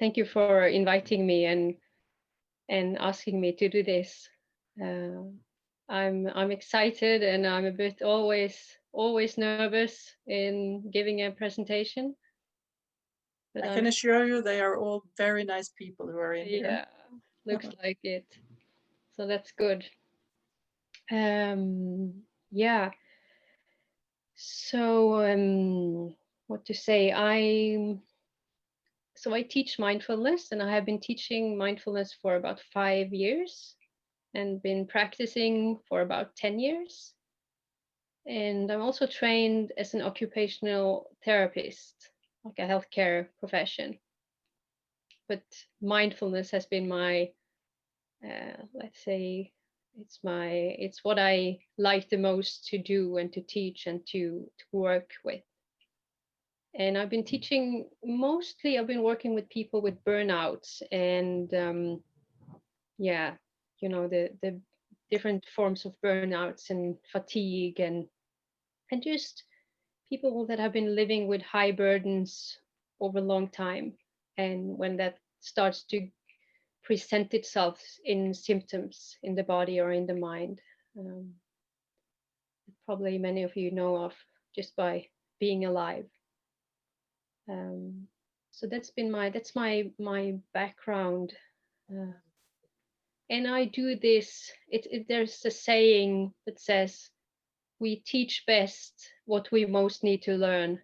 thank you for inviting me and asking me to do this. I'm excited, and I'm a bit always nervous in giving a presentation. But I can assure you they are all very nice people who are in here. Yeah, looks like it. So that's good. Yeah. So what to say? I teach mindfulness, and I have been teaching mindfulness for about 5 years and been practicing for about 10 years. And I'm also trained as an occupational therapist, like a healthcare profession. But mindfulness has been my, let's say, it's what I like the most to do and to teach and to work with. And I've been teaching mostly, I've been working with people with burnouts and, yeah, the different forms of burnouts and fatigue and just people that have been living with high burdens over a long time. And when that starts to present itself in symptoms in the body or in the mind, um, probably many of you know of just by being alive. So that's my background, uh, and I do this. There's a saying that says we teach best what we most need to learn,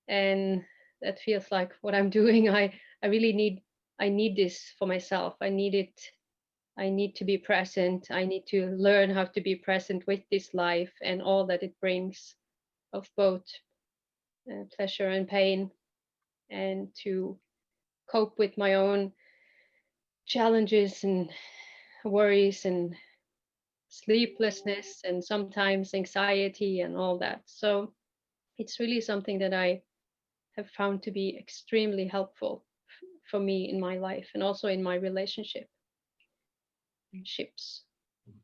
and that feels like what I'm doing. I really need this for myself. I need it. I need to be present. I need to learn how to be present with this life and all that it brings of both pleasure and pain, and to cope with my own challenges and worries and sleeplessness and sometimes anxiety and all that. So it's really something that I have found to be extremely helpful for me in my life and also in my relationships,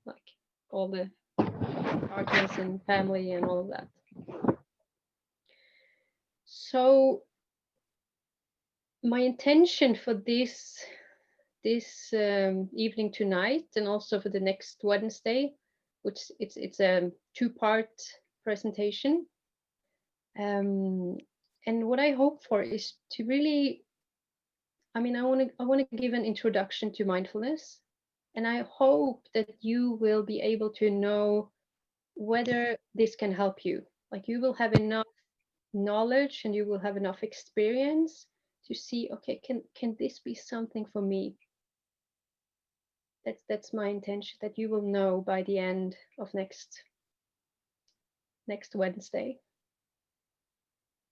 like all the partners and family and all of that. So my intention for this evening tonight and also for the next Wednesday, which it's a two-part presentation. And what I hope for is to really, I want to give an introduction to mindfulness, and I hope that you will be able to know whether this can help you. Like you will have enough knowledge and you will have enough experience to see, okay, can this be something for me? That's my intention, that you will know by the end of next Wednesday.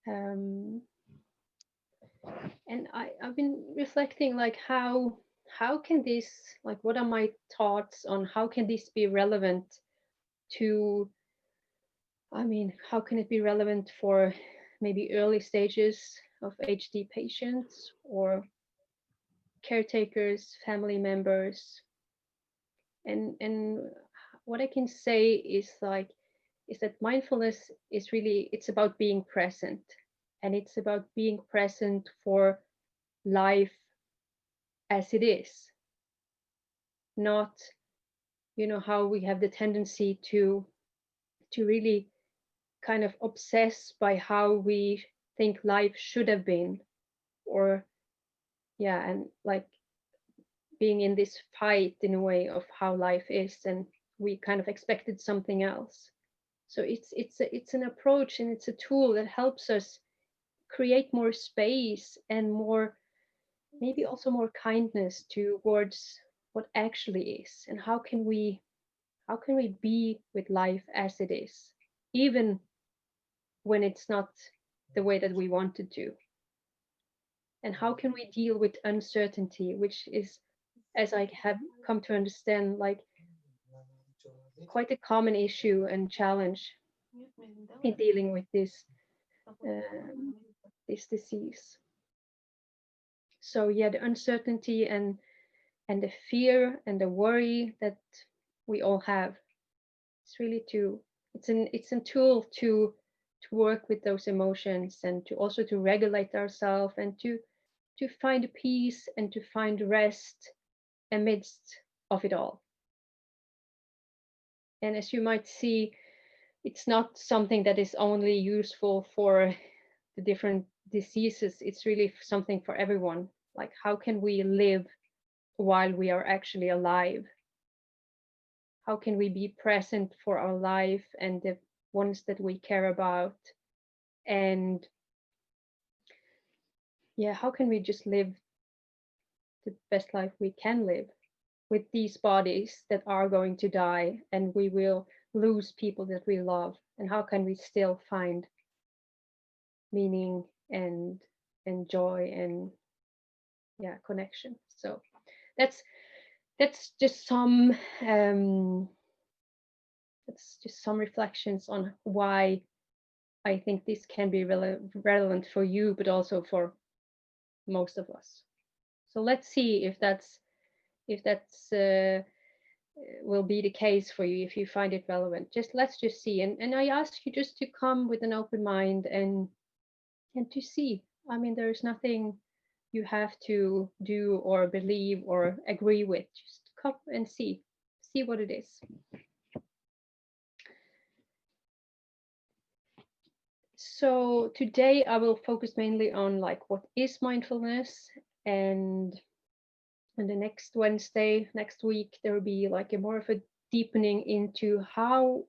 And I've been reflecting, like how can this, like what are my thoughts on how can this be relevant to, how can it be relevant for maybe early stages of HD patients or caretakers, family members. And what I can say is that mindfulness is really, it's about being present, and it's about being present for life as it is, not how we have the tendency to really kind of obsess by how we think life should have been, or yeah, and like being in this fight in a way of how life is, and we kind of expected something else. So it's an approach, and it's a tool that helps us create more space and more, maybe also more kindness towards what actually is, and how can we be with life as it is, even when it's not the way that we wanted to. And how can we deal with uncertainty, which is, as I have come to understand, like quite a common issue and challenge in dealing with this disease. So yeah, the uncertainty and the fear and the worry that we all have, it's really it's a tool to work with those emotions, and to also to regulate ourselves, and to to find peace and to find rest amidst of it all. And as you might see, it's not something that is only useful for the different diseases. It's really something for everyone. Like, how can we live while we are actually alive? How can we be present for our life and the ones that we care about? And yeah, how can we just live the best life we can live with these bodies that are going to die, and we will lose people that we love? And how can we still find meaning and joy and connection? So that's just some reflections on why I think this can be relevant for you, but also for most of us. So let's see if that's will be the case for you, if you find it relevant. Let's just see. And I ask you just to come with an open mind and to see. I mean, there's nothing you have to do or believe or agree with. Just come and see what it is. So today I will focus mainly on like what is mindfulness, and the next Wednesday, next week, there will be like a more of a deepening into how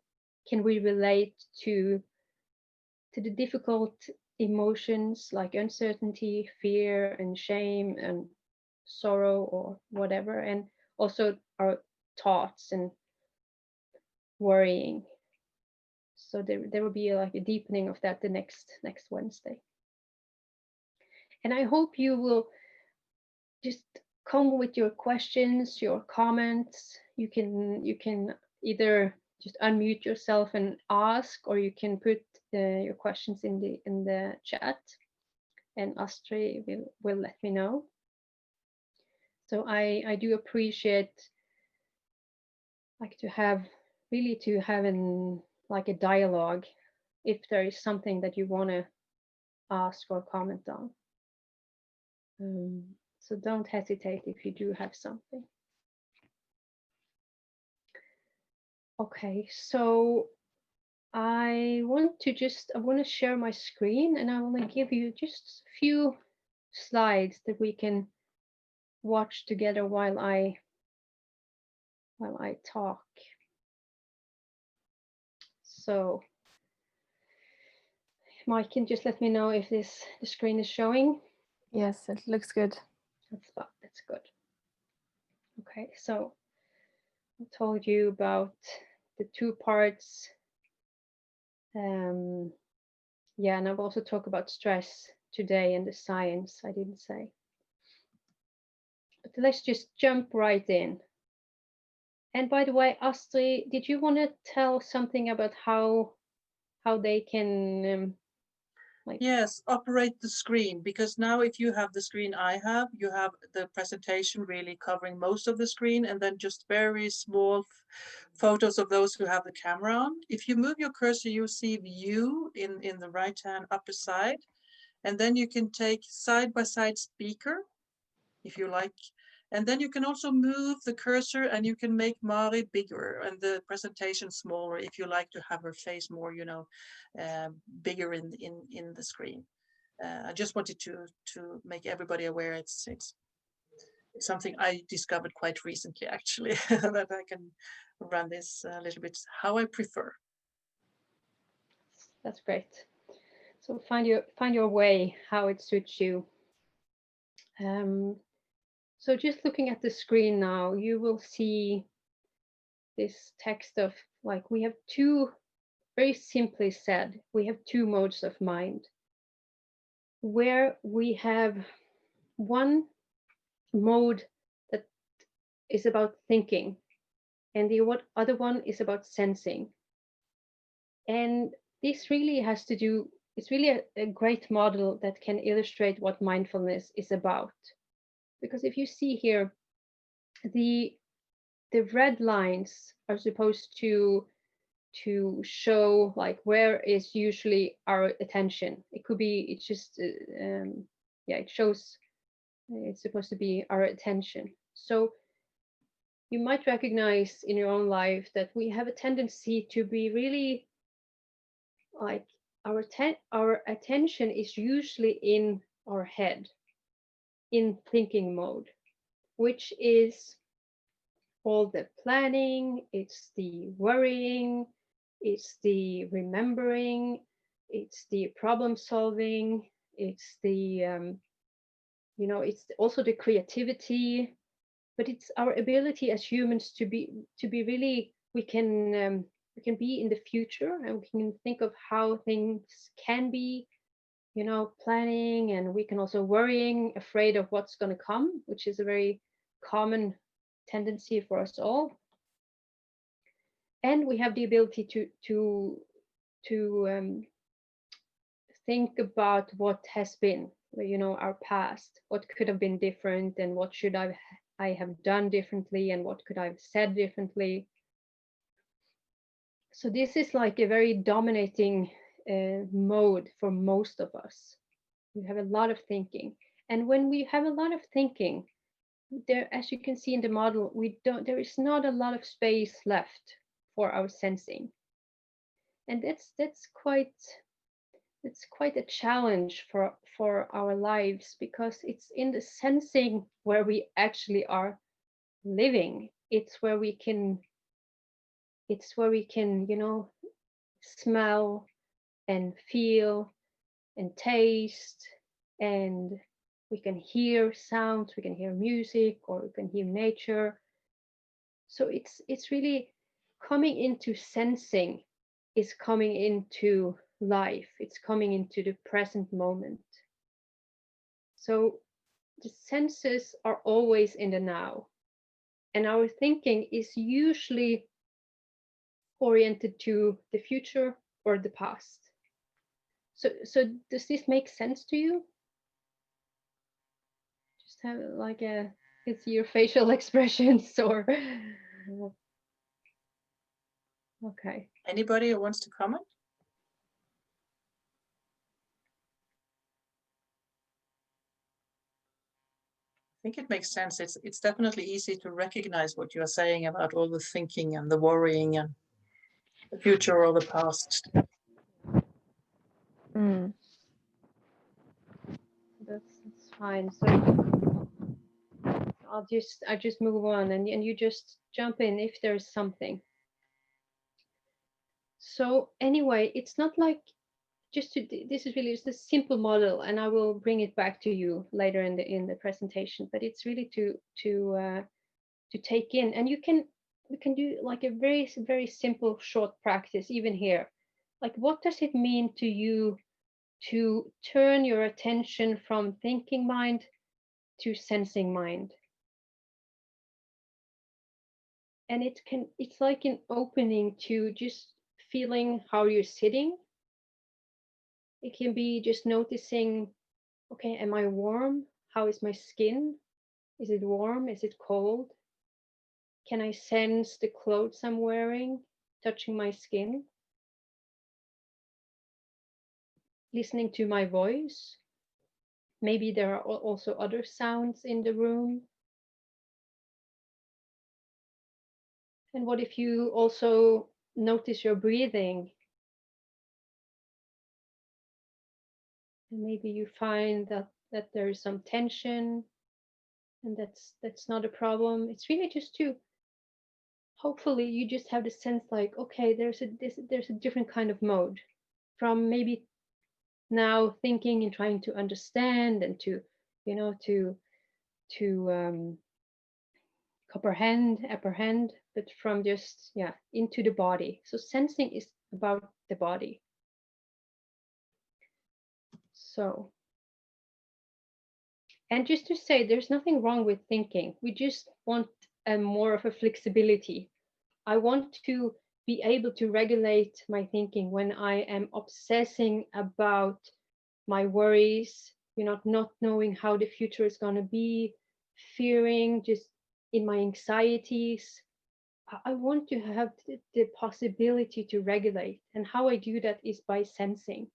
can we relate to the difficult emotions like uncertainty, fear, and shame, and sorrow, or whatever, and also our thoughts and worrying. So there will be like a deepening of that the next Wednesday. And I hope you will just come with your questions, your comments. You can either just unmute yourself and ask, or you can put your questions in the chat, and Astrid will let me know. So I do appreciate like to have like a dialogue if there is something that you want to ask or comment on. So don't hesitate if you do have something. Okay, so I want to share my screen, and I want to give you just a few slides that we can watch together while I talk. So Mike can just let me know if the screen is showing. Yes, it looks good. That's good. Okay, so I told you about the two parts. And I've also talked about stress today and the science I didn't say. But let's just jump right in. And by the way, Astrid, did you want to tell something about how they can Yes, operate the screen, because now if you have the screen I have, you have the presentation really covering most of the screen, and then just very small photos of those who have the camera on. If you move your cursor, you'll see view in the right hand upper side, and then you can take side by side speaker if you like. And then you can also move the cursor, and you can make Mari bigger and the presentation smaller if you like to have her face more, bigger in the screen. I just wanted to make everybody aware it's something I discovered quite recently, actually, that I can run this a little bit how I prefer. That's great. So find your way how it suits you. So just looking at the screen now, you will see this text of like, we have two, very simply said, we have two modes of mind, where we have one mode that is about thinking, and the other one is about sensing. And this really has to do, it's really a great model that can illustrate what mindfulness is about. Because if you see here, the red lines are supposed to show like where is usually our attention. It could be, it's just it shows It's supposed to be our attention. So you might recognize in your own life that we have a tendency to be really like our attention is usually in our head, in thinking mode, which is all the planning, it's the worrying, it's the remembering, it's the problem solving, it's the it's also the creativity, but it's our ability as humans to be really we can be in the future and we can think of how things can be, planning, and we can also worrying, afraid of what's going to come, which is a very common tendency for us all. And we have the ability to think about what has been, our past, what could have been different, and what should I have done differently, and what could I have said differently. So this is like a very dominating mode for most of us. We have a lot of thinking, and when we have a lot of thinking, there, as you can see in the model, there is not a lot of space left for our sensing, and that's quite a challenge for our lives, because it's in the sensing where we actually are living. It's where we can smell and feel and taste, and we can hear sounds, we can hear music, or we can hear nature. So it's really coming into sensing, is coming into life, it's coming into the present moment. So the senses are always in the now, and our thinking is usually oriented to the future or the past. So does this make sense to you? Just have like a, it's your facial expressions or okay. Anybody who wants to comment? I think it makes sense. It's definitely easy to recognize what you are saying about all the thinking and the worrying and the future or the past. Mm. That's fine. So I just move on, and you just jump in if there's something. So anyway, it's not like this is really just a simple model, and I will bring it back to you later in the presentation. But it's really to take in, and we can do like a very very simple short practice even here. Like, what does it mean to you to turn your attention from thinking mind to sensing mind? And it's like an opening to just feeling how you're sitting. It can be just noticing, okay, am I warm? How is my skin? Is it warm? Is it cold? Can I sense the clothes I'm wearing touching my skin? Listening to my voice. Maybe there are also other sounds in the room. And what if you also notice your breathing? And maybe you find that there is some tension, and that's not a problem. It's really just to, hopefully you just have the sense like, okay, there's a different kind of mode, from maybe now thinking and trying to understand and to apprehend, but from just into the body. So sensing is about the body. So, and just to say, there's nothing wrong with thinking. We just want more of a flexibility. I want to be able to regulate my thinking when I am obsessing about my worries, not knowing how the future is going to be, fearing, just in my anxieties. I want to have the possibility to regulate. And how I do that is by sensing.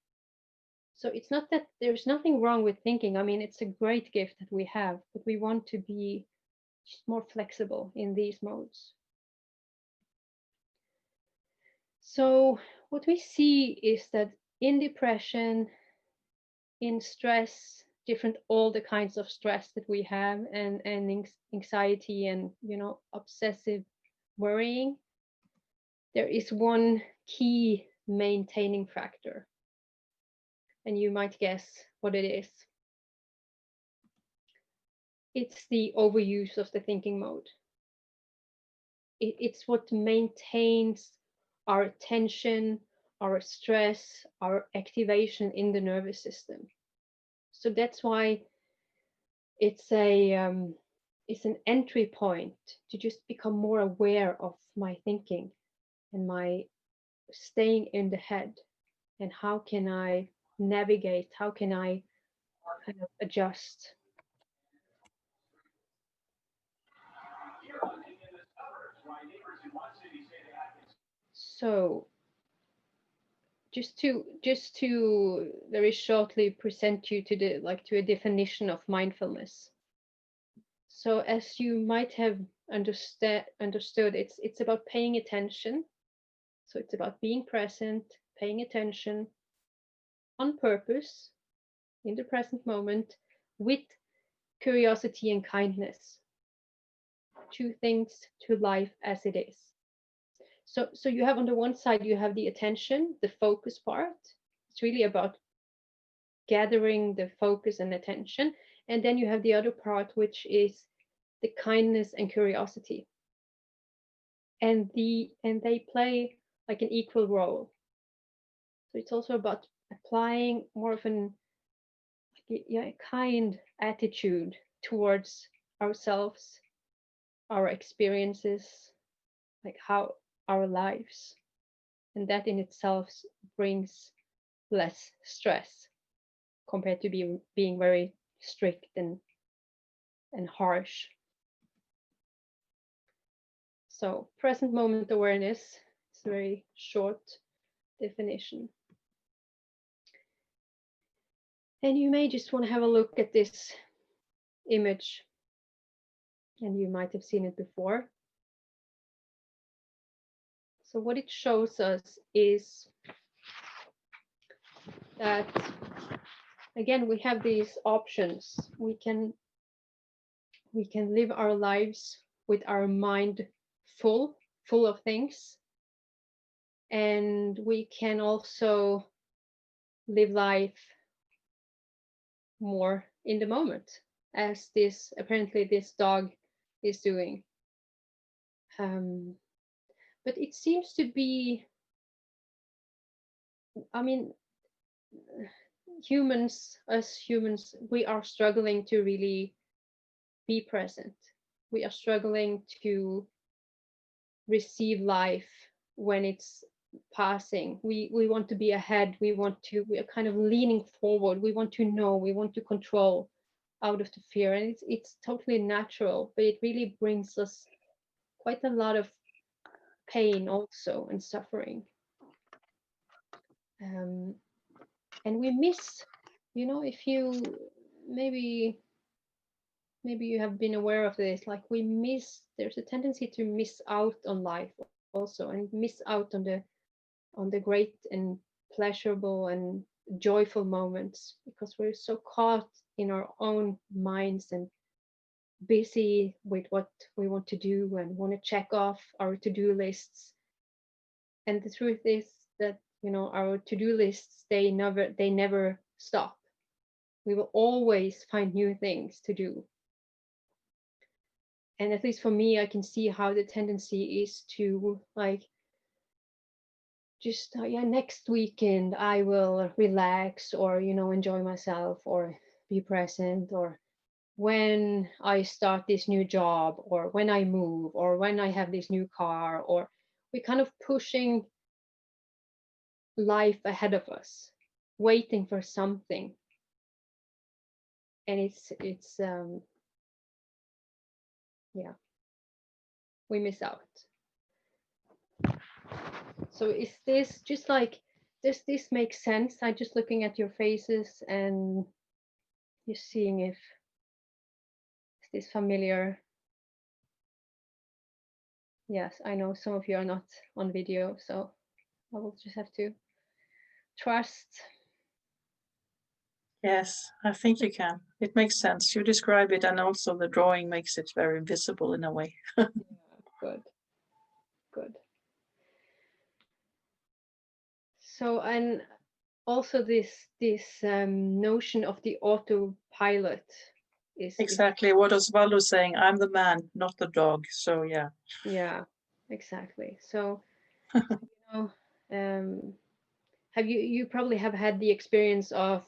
So it's not that there's nothing wrong with thinking. I mean, it's a great gift that we have, but we want to be just more flexible in these modes. So what we see is that in depression, in stress, different all the kinds of stress that we have, and anxiety, and obsessive worrying, there is one key maintaining factor, and you might guess what it is. It's the overuse of the thinking mode. It's what maintains our attention, our stress, our activation in the nervous system. So that's why it's an entry point to just become more aware of my thinking and my staying in the head, and how can I navigate, how can I kind of adjust. So just to very shortly present you to a definition of mindfulness. So as you might have understood, it's about paying attention. So it's about being present, paying attention on purpose in the present moment, with curiosity and kindness. Two things to life as it is. So you have, on the one side, you have the attention, the focus part. It's really about gathering the focus and attention. And then you have the other part, which is the kindness and curiosity. And they play like an equal role. So it's also about applying more of a kind attitude towards ourselves, our experiences, like how our lives, and that in itself brings less stress compared to being very strict and harsh. So present moment awareness is a very short definition. And you may just want to have a look at this image, and you might have seen it before. So what it shows us is that, again, we have these options. We can live our lives with our mind full of things, and we can also live life more in the moment, as apparently this dog is doing. But it seems to be, I mean, us humans, we are struggling to really be present. We are struggling to receive life when it's passing. We want to be ahead. We are kind of leaning forward. We want to know, we want to control out of the fear. And it's totally natural, but it really brings us quite a lot of pain also, and suffering. And we miss, if you maybe you have been aware of this, like there's a tendency to miss out on life also, and miss out on the great and pleasurable and joyful moments, because we're so caught in our own minds and busy with what we want to do and want to check off our to-do lists. And the truth is that our to-do lists, they never stop. We will always find new things to do. And at least for me, I can see how the tendency is to just next weekend I will relax, or enjoy myself, or be present, or when I start this new job, or when I move, or when I have this new car, or we're kind of pushing life ahead of us, waiting for something. And it's we miss out. So is this just like does this make sense? I'm just looking at your faces and just seeing if this familiar. Yes, I know some of you are not on video, so I will just have to trust. Yes, I think you can. It makes sense. You describe it, and also the drawing makes it very visible in a way. Yeah, good, good. So, and also this notion of the autopilot is Exactly what Osvaldo was saying. I'm the man, not the dog. So yeah. yeah, exactly. So, you know, have you probably have had the experience of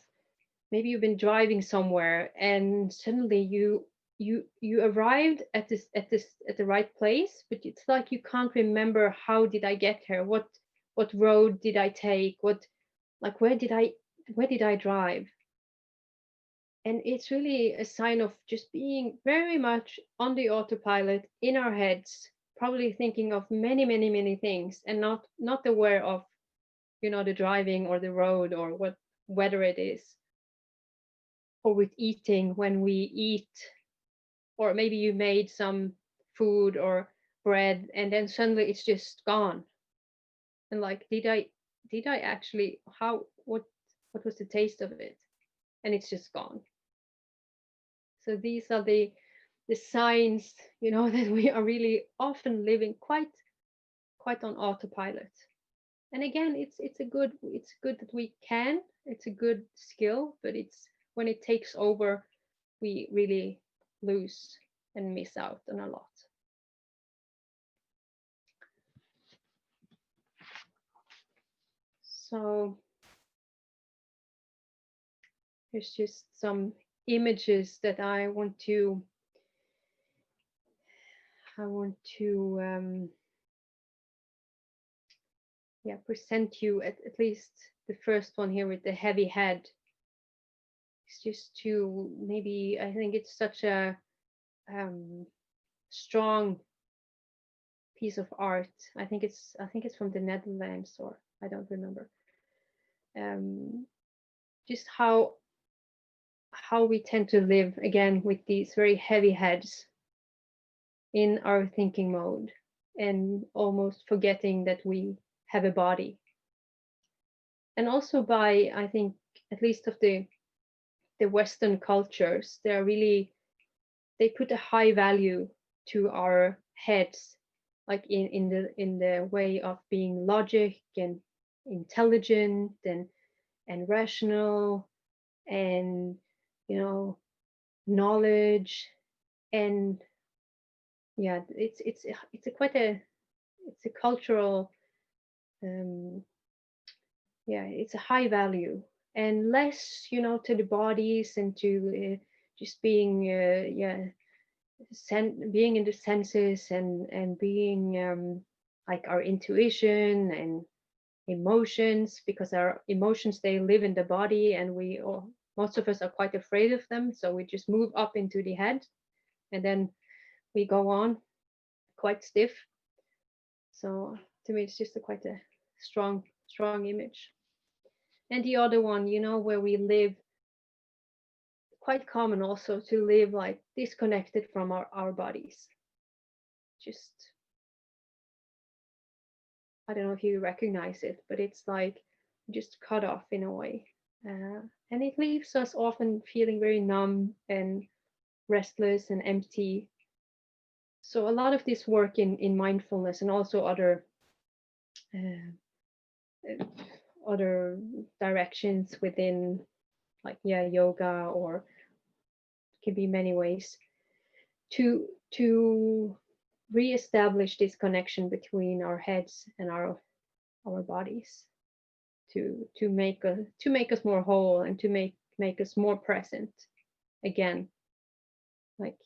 maybe you've been driving somewhere and suddenly you arrived at the right place, but it's like you can't remember how did I get here, what road did I take, what, like, where did I drive. And it's really a sign of just being very much on the autopilot in our heads, probably thinking of many things and not aware of, you know, the driving or the road or what weather it is. Or with eating, when we eat, or maybe you made some food or bread and then suddenly it's just gone. And like, did I actually, what was the taste of it? And it's just gone. So these are the signs, you know, that we are really often living quite on autopilot. And again, it's good that we can, it's a good skill, but it's when it takes over, we really lose and miss out on a lot. So here's just some images that I want to present you, at least the first one here with the heavy head. It's just to, maybe, I think it's such a strong piece of art. I think it's from the Netherlands, or I don't remember. Just how we tend to live again with these very heavy heads in our thinking mode, and almost forgetting that we have a body. And also, by, I think, at least of the Western cultures, they put a high value to our heads, like in the way of being logic and intelligent and rational, and, you know, knowledge. And yeah, it's a cultural, it's a high value, and less, you know, to the bodies and to just being being in the senses, and being like our intuition and emotions, because our emotions, they live in the body, and most of us are quite afraid of them, so we just move up into the head, and then we go on quite stiff. So to me, it's just quite a strong image. And the other one, you know, where we live, quite common also to live like disconnected from our bodies. Just, I don't know if you recognize it, but it's like just cut off in a way. And it leaves us often feeling very numb and restless and empty. So a lot of this work in mindfulness, and also other other directions within, like, yoga, or it can be many ways, to reestablish this connection between our heads and our bodies, to make us more whole, and to make us more present again. Like,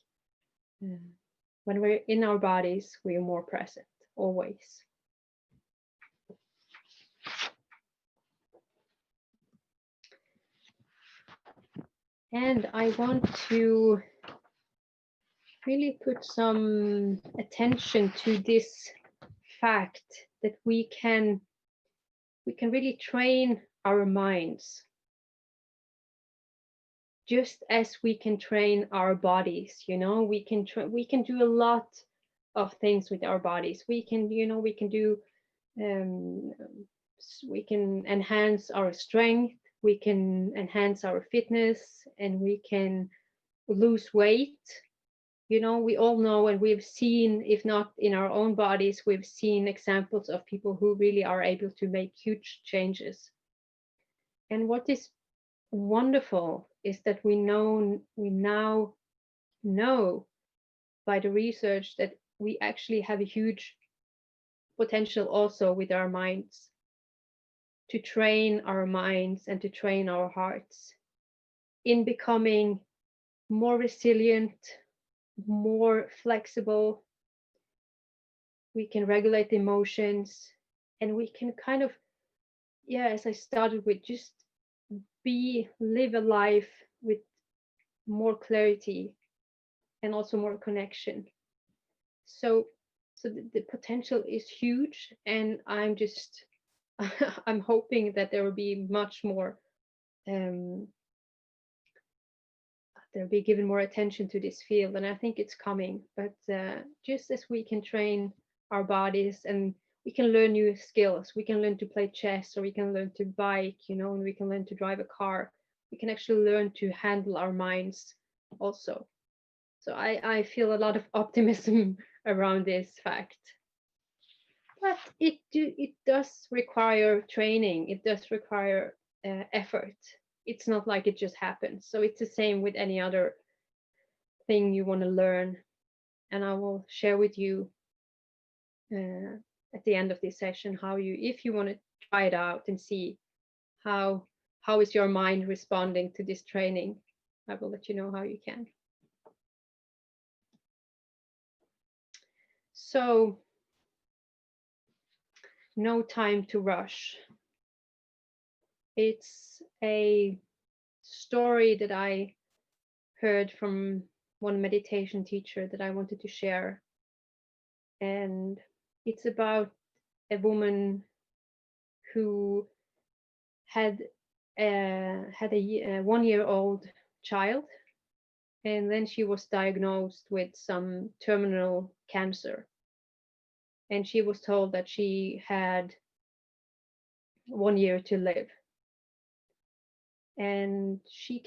when we're in our bodies, we are more present always. And I want to really put some attention to this fact that we can we can really train our minds just as we can train our bodies. We can do a lot of things with our bodies. We can, we can do um, we can enhance our strength, we can enhance our fitness, and we can lose weight. We all know, and we've seen, if not in our own bodies, we've seen examples of people who really are able to make huge changes. And what is wonderful is that we now know by the research that we actually have a huge potential also with our minds, to train our minds and to train our hearts in becoming more resilient, more flexible. We can regulate emotions, and we can kind of, as I started with, just live a life with more clarity and also more connection. So the potential is huge, and I'm just I'm hoping that there will be much more, there'll be given more attention to this field, and I think it's coming. But just as we can train our bodies, and we can learn new skills, we can learn to play chess, or we can learn to bike, and we can learn to drive a car, we can actually learn to handle our minds also. So I feel a lot of optimism around this fact. But it does require training. It does require effort. It's not like it just happens. So it's the same with any other thing you want to learn. And I will share with you at the end of this session how if you want to try it out and see how is your mind responding to this training, I will let you know how you can. So, no time to rush. It's a story that I heard from one meditation teacher that I wanted to share. And it's about a woman who had a 1-year-old child, and then she was diagnosed with some terminal cancer. And she was told that she had 1 year to live. And she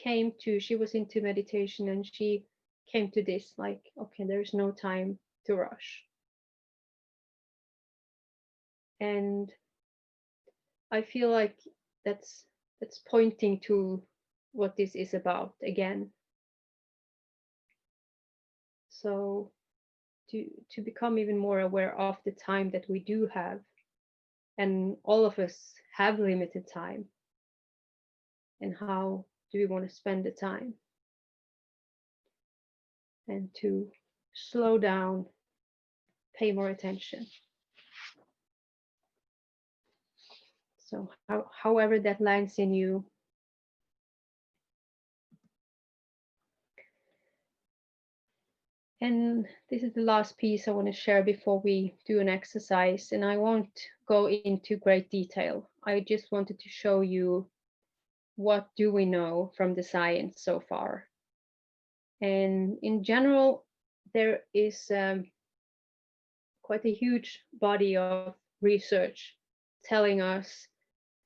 was into meditation, and she came to this, like, okay, there's no time to rush. And I feel like that's pointing to what this is about again. So to become even more aware of the time that we do have, and all of us have limited time, and how do we want to spend the time, and to slow down, pay more attention. So however that lands in you. And this is the last piece I want to share before we do an exercise. And I won't go into great detail. I just wanted to show you what do we know from the science so far. And in general, there is quite a huge body of research telling us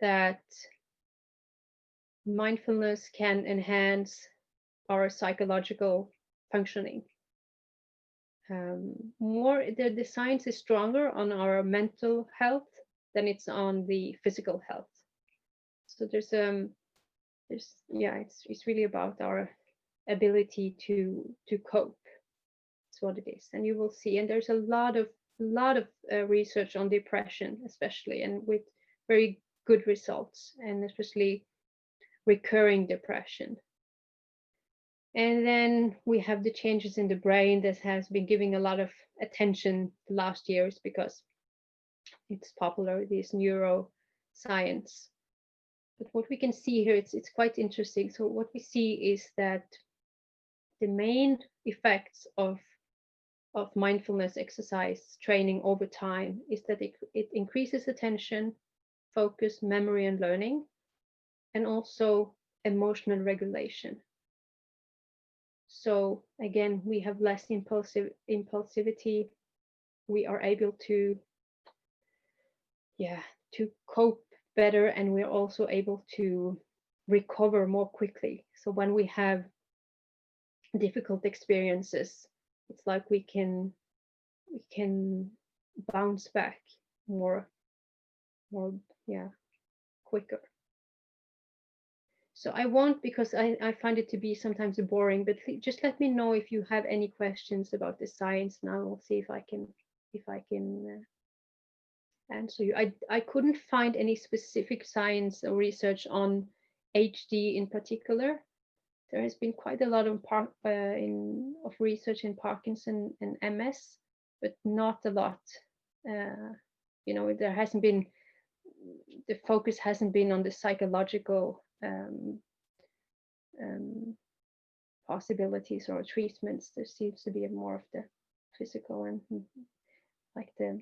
that mindfulness can enhance our psychological functioning. The science is stronger on our mental health than it's on the physical health. So it's really about our ability to cope. That's what it is. And you will see, and there's a lot of research on depression, especially, and with very good results, and especially recurring depression. And then we have the changes in the brain that has been giving a lot of attention the last years because it's popular, this neuroscience. But what we can see here, it's quite interesting. So what we see is that the main effects of mindfulness exercise training over time is that it increases attention, focus, memory, and learning, and also emotional regulation. So again, we have less impulsivity. We are able to, to cope better, and we're also able to recover more quickly. So when we have difficult experiences, it's like we can bounce back more quicker. So I won't, because I find it to be sometimes boring, but just let me know if you have any questions about the science, and I will see if I can answer you. I couldn't find any specific science or research on HD in particular. There has been quite a lot of research in Parkinson and MS, but not a lot. There hasn't been, the focus hasn't been on the psychological possibilities or treatments. There seems to be more of the physical and like the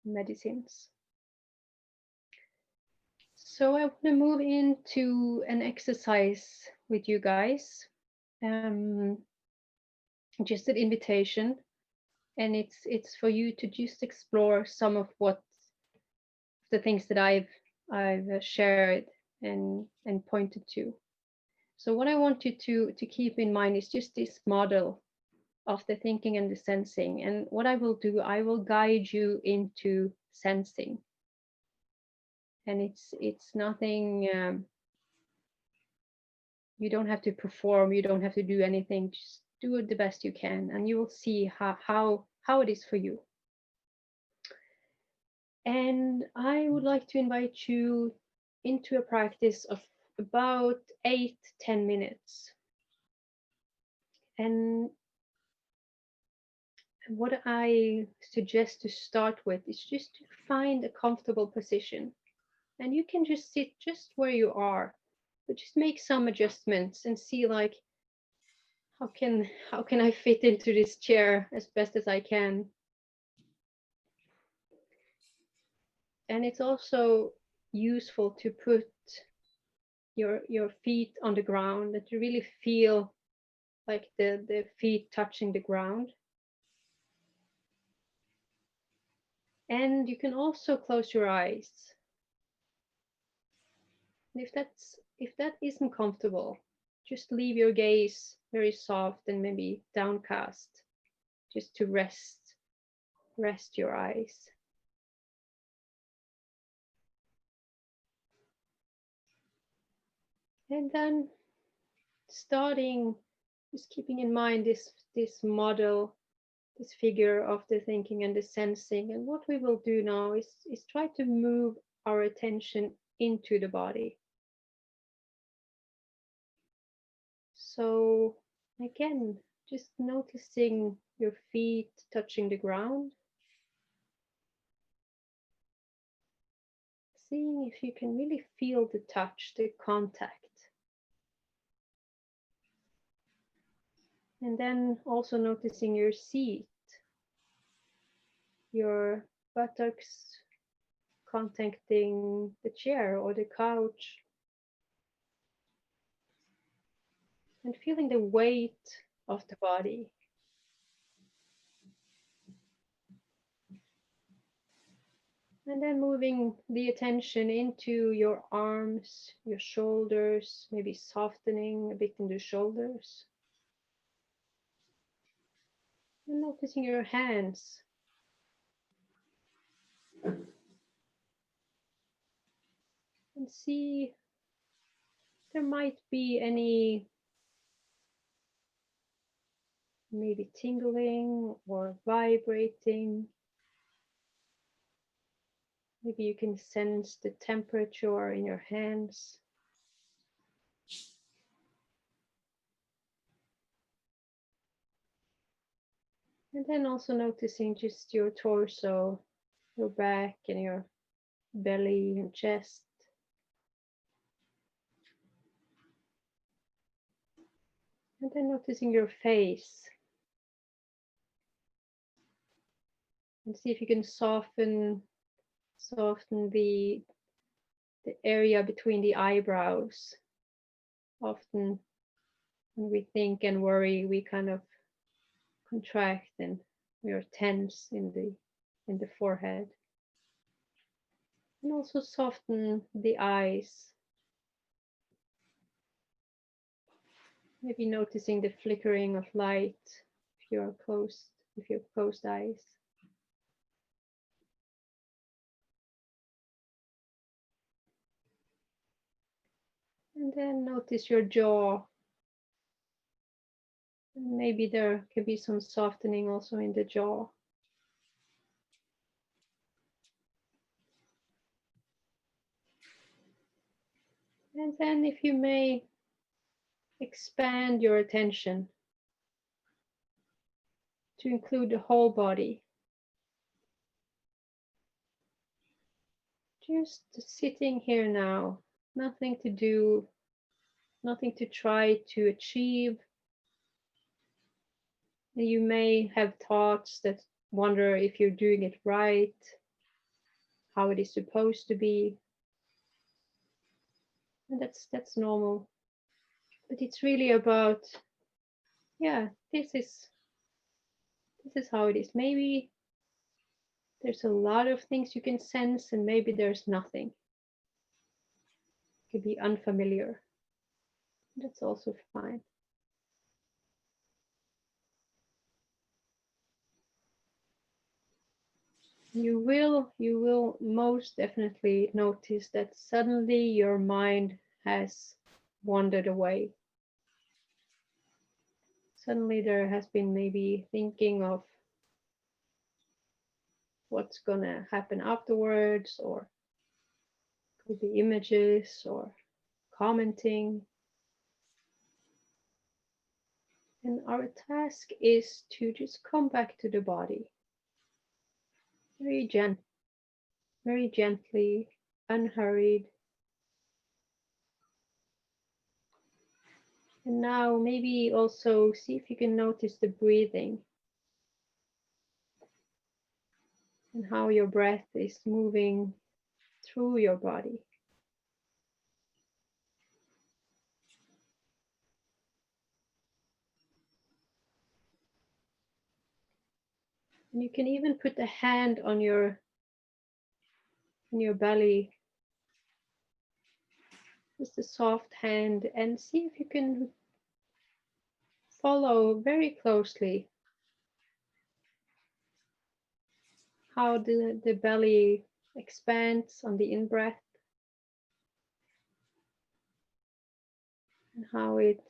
medicines. So I want to move into an exercise with you guys. Just an invitation, and it's for you to just explore some of what the things that I've shared and pointed to. So what I want you to keep in mind is just this model of the thinking and the sensing. And what I will do, I will guide you into sensing. And it's nothing, you don't have to perform, you don't have to do anything, just do it the best you can, and you will see how it is for you. And I would like to invite you into a practice of about 8-10 minutes. And what I suggest to start with is just to find a comfortable position. And you can just sit just where you are, but just make some adjustments and see, like, how can I fit into this chair as best as I can. And it's also useful to put your feet on the ground, that you really feel like the feet touching the ground. And you can also close your eyes. And if that isn't comfortable, just leave your gaze very soft and maybe downcast, just to rest your eyes. And then starting, just keeping in mind this model, this figure of the thinking and the sensing. And what we will do now is try to move our attention into the body. So again, just noticing your feet touching the ground. Seeing if you can really feel the touch, the contact. And then also noticing your seat, your buttocks contacting the chair or the couch. And feeling the weight of the body. And then moving the attention into your arms, your shoulders, maybe softening a bit in the shoulders. And noticing your hands. And see, there might be any maybe tingling or vibrating. Maybe you can sense the temperature in your hands. And then also noticing just your torso, your back and your belly and chest. And then noticing your face. And see if you can soften Soften the area between the eyebrows. Often when we think and worry, we kind of contract and we are tense in the forehead. And also soften the eyes. Maybe noticing the flickering of light if you have closed eyes. And then notice your jaw. And maybe there can be some softening also in the jaw. And then if you may, expand your attention to include the whole body. Just sitting here now, nothing to do, nothing to try to achieve. You may have thoughts that wonder if you're doing it right, how it is supposed to be. And that's normal. But it's really about, yeah, this is how it is. Maybe there's a lot of things you can sense and maybe there's nothing. It could be unfamiliar. That's also fine. You will most definitely notice that suddenly your mind has wandered away. Suddenly there has been maybe thinking of what's gonna happen afterwards, or could be images or commenting. And our task is to just come back to the body. Very gently, unhurried. And now maybe also see if you can notice the breathing and how your breath is moving through your body. And you can even put a hand on your belly, just a soft hand, and see if you can follow very closely how the belly expands on the in-breath and how it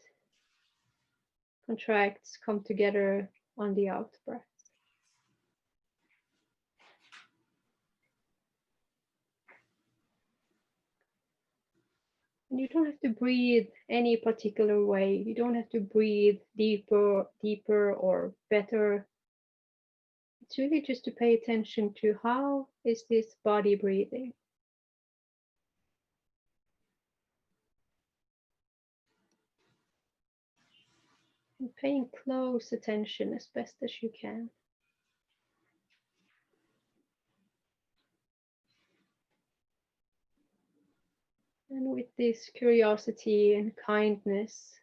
contracts, come together on the out-breath. And you don't have to breathe any particular way. You don't have to breathe deeper or better. It's really just to pay attention to how is this body breathing. And paying close attention as best as you can. And with this curiosity and kindness,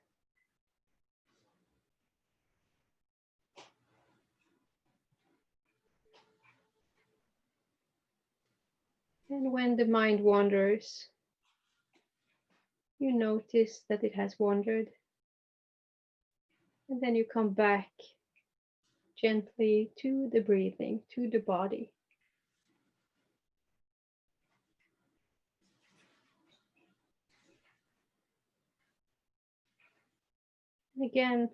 and when the mind wanders, you notice that it has wandered. And then you come back gently to the breathing, to the body. And again,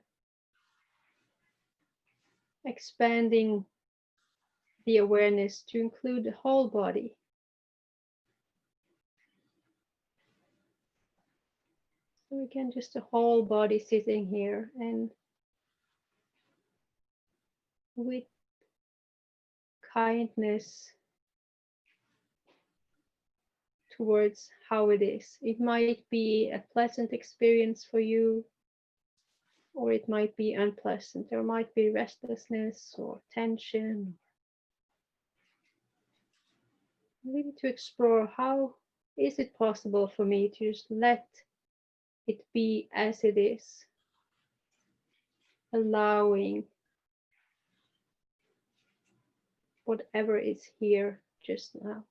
expanding the awareness to include the whole body. So again, just the whole body sitting here, and with kindness towards how it is. It might be a pleasant experience for you, or it might be unpleasant. There might be restlessness or tension. really to explore how is it possible for me to just let it be as it is, allowing whatever is here just now.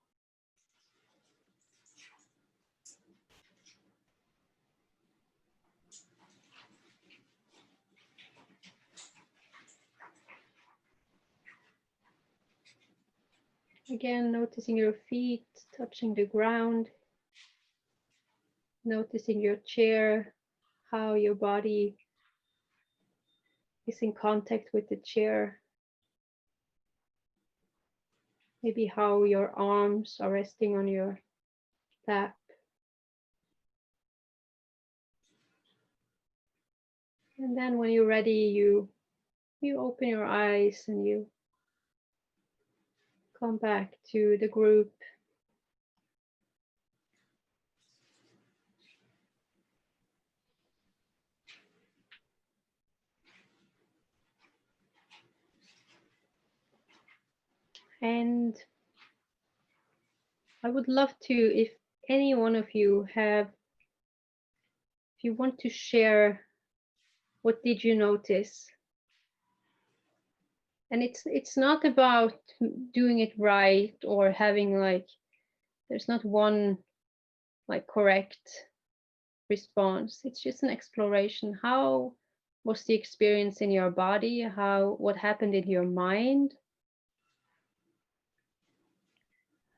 Again, noticing your feet touching the ground, noticing your chair, how your body is in contact with the chair. Maybe how your arms are resting on your lap. And then when you're ready, you open your eyes and you come back to the group. And I would love to, if any one of you have, if you want to share, what did you notice? And it's not about doing it right or having like, there's not one like correct response. It's just an exploration. How was the experience in your body? What happened in your mind?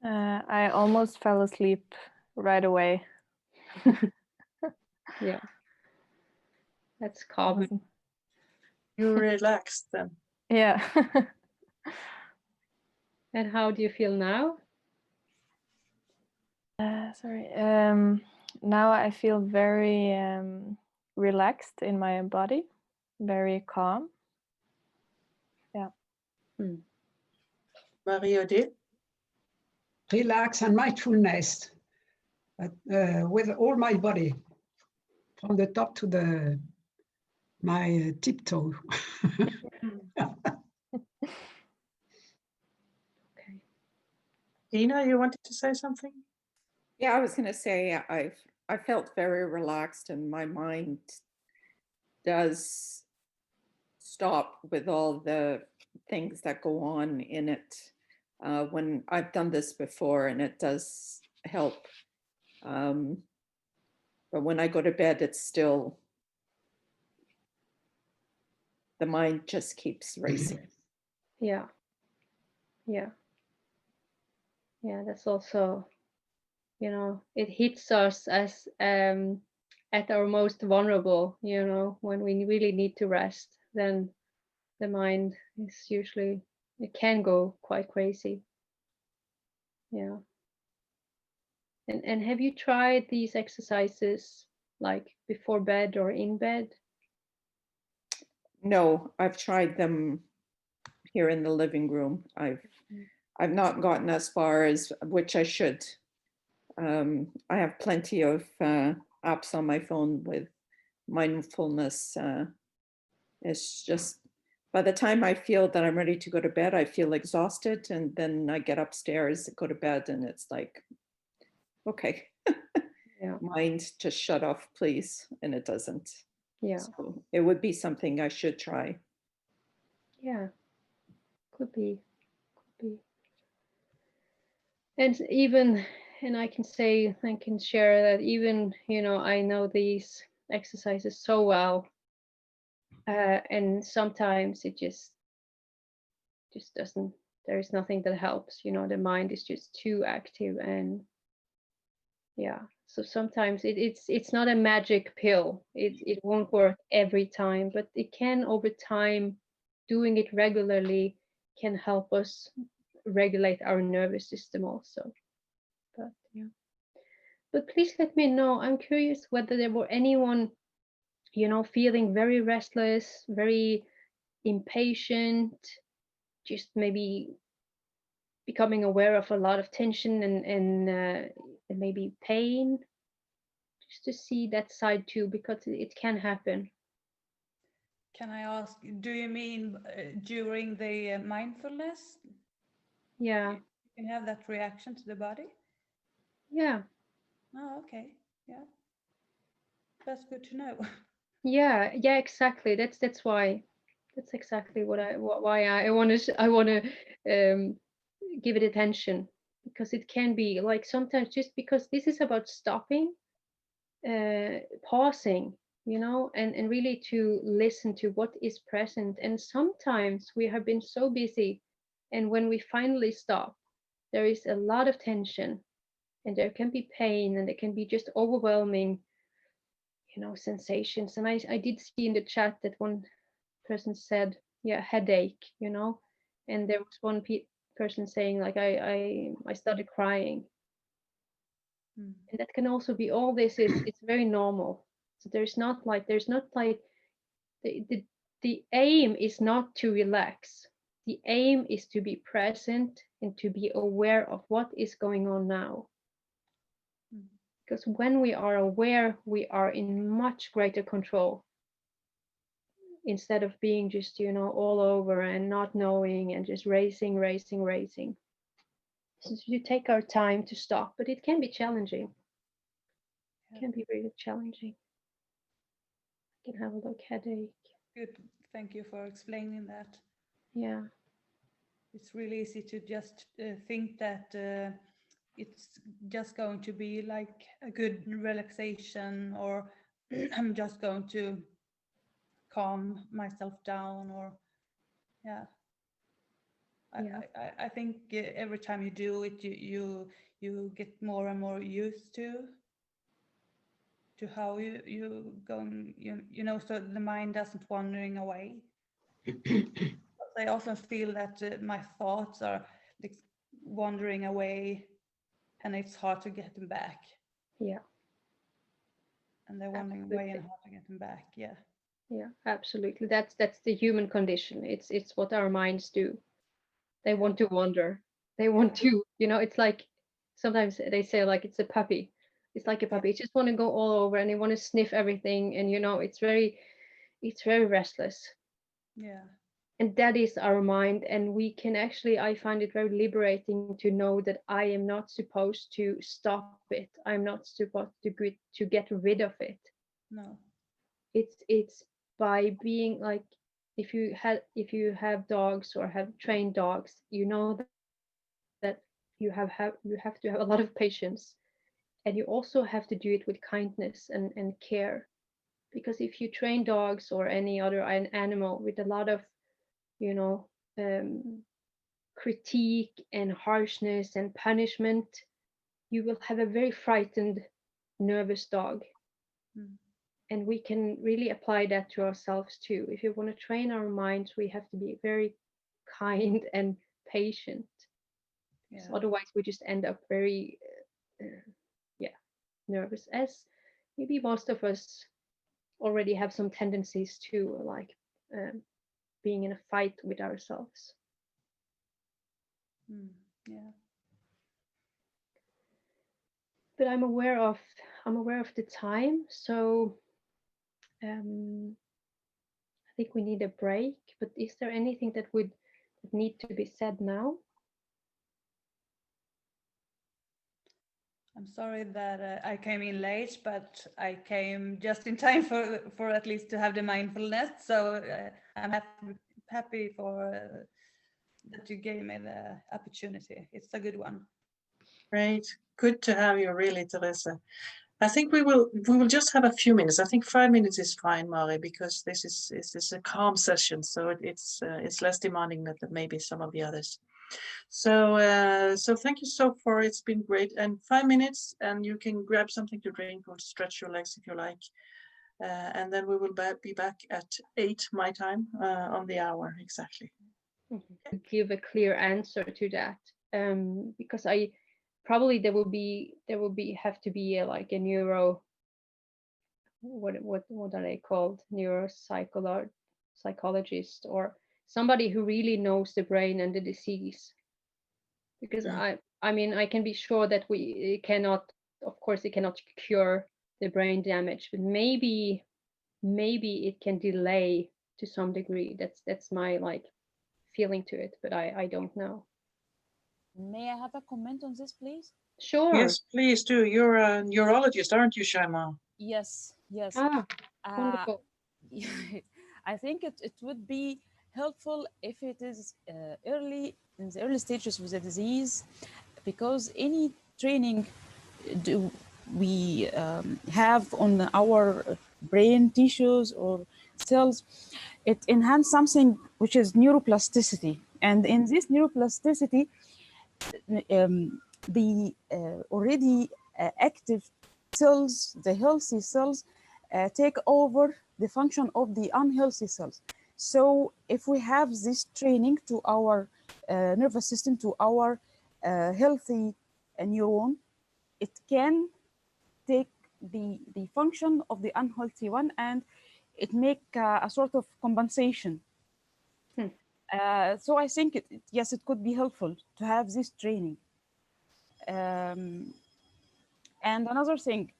I almost fell asleep right away. Yeah, that's common. You relaxed then. Yeah. And how do you feel now? Sorry. Now I feel very relaxed in my body, very calm. Yeah. Marie-Odile? Relax and mindfulness with all my body, from the top to my tiptoe. Okay. Ina, you wanted to say something? Yeah, I was going to say I felt very relaxed, and my mind does stop with all the things that go on in it. When I've done this before, and it does help. But when I go to bed, it's still, the mind just keeps racing. Yeah. Yeah. Yeah, that's also, it hits us as at our most vulnerable, when we really need to rest, then the mind is usually, it can go quite crazy. Yeah. And have you tried these exercises like before bed or in bed? No, I've tried them here in the living room. I've not gotten as far as, which I should. I have plenty of apps on my phone with mindfulness. It's just, by the time I feel that I'm ready to go to bed, I feel exhausted, and then I get upstairs, go to bed, and it's like, okay, Yeah. mind, just shut off, please. And it doesn't. Yeah. So it would be something I should try. Yeah. Could be. And even, and I can share that even, I know these exercises so well. And sometimes it just doesn't, there is nothing that helps, the mind is just too active. And yeah, so sometimes it's not a magic pill. It won't work every time, but it can, over time, doing it regularly can help us regulate our nervous system also. But yeah, but please let me know, I'm curious whether there were anyone, feeling very restless, very impatient, just maybe becoming aware of a lot of tension and maybe pain, just to see that side too, because it can happen. Can I ask, do you mean during the mindfulness? Yeah. can have that reaction to the body. Yeah. Oh, okay. Yeah. That's good to know. Yeah, yeah, exactly. That's why. That's exactly why I want to give it attention, because it can be like sometimes just because this is about stopping, pausing, and really to listen to what is present. And sometimes we have been so busy, and when we finally stop, there is a lot of tension, and there can be pain, and there can be just overwhelming, sensations. And I did see in the chat that one person said, yeah, headache, and there was one person saying like I started crying. Mm. And that can also be, all this is, it's very normal. So there's not like the, the the aim is not to relax. The aim is to be present and to be aware of what is going on now. Mm. Because when we are aware, we are in much greater control, instead of being just, all over and not knowing and just racing. So you take our time to stop, but it can be challenging. It can be really challenging. I can have a look, headache. Good. Thank you for explaining that. Yeah. It's really easy to just think that it's just going to be like a good relaxation, or I'm just going to calm myself down, or yeah. Yeah. I think every time you do it, you get more and more used to how you going, so the mind doesn't wandering away. I often feel that my thoughts are like wandering away, and it's hard to get them back. Yeah. And they're wandering away and hard to get them back. Yeah. Yeah, absolutely. That's the human condition. It's what our minds do. They want to wander. They want to, it's like sometimes they say like it's a puppy. It's like a puppy. It just want to go all over, and they want to sniff everything, and it's very restless. Yeah. And that is our mind, and we can actually, I find it very liberating to know that I am not supposed to stop it. I'm not supposed to get rid of it. No. It's by being like, if you have dogs or have trained dogs, that you have to have a lot of patience, and you also have to do it with kindness and care. Because if you train dogs or any other animal with a lot of, you know um, critique and harshness and punishment, you will have a very frightened, nervous dog. Mm. And we can really apply that to ourselves too. If you want to train our minds, we have to be very kind and patient. Yeah. Otherwise, we just end up very, nervous, as maybe most of us already have some tendencies to, like being in a fight with ourselves. Mm. Yeah. But I'm aware of the time, so I think we need a break. But is there anything that need to be said now? I'm sorry that I came in late, but I came just in time for at least to have the mindfulness. So I'm happy for that you gave me the opportunity. It's a good one. Great. Good to have you, really, Teresa. I think we will just have a few minutes. I think 5 minutes is fine, Mari, because this is a calm session, so it's less demanding than maybe some of the others. So thank you so far. It's been great. And 5 minutes, and you can grab something to drink or stretch your legs if you like. And then we will be back at 8 my time on the hour exactly. To give a clear answer to that, because I probably there will have to be like a neuro, what are they called, psychologist, or somebody who really knows the brain and the disease. Because I mean, I can be sure that it cannot, of course it cannot cure the brain damage, but maybe it can delay to some degree. That's my like feeling to it, but I don't know. May I have a comment on this, please? Sure. Yes, please do. You're a neurologist, aren't you, Shaima? Yes, yes. Ah, Uh, wonderful. I think it would be helpful if it is early in the early stages of the disease, because any training do we have on our brain tissues or cells, it enhances something which is neuroplasticity. And in this neuroplasticity, the already active cells, the healthy cells, take over the function of the unhealthy cells. So if we have this training to our nervous system, to our healthy neuron, it can take the function of the unhealthy one, and it make a sort of compensation. Hmm. So I think, yes, it could be helpful to have this training. And another thing,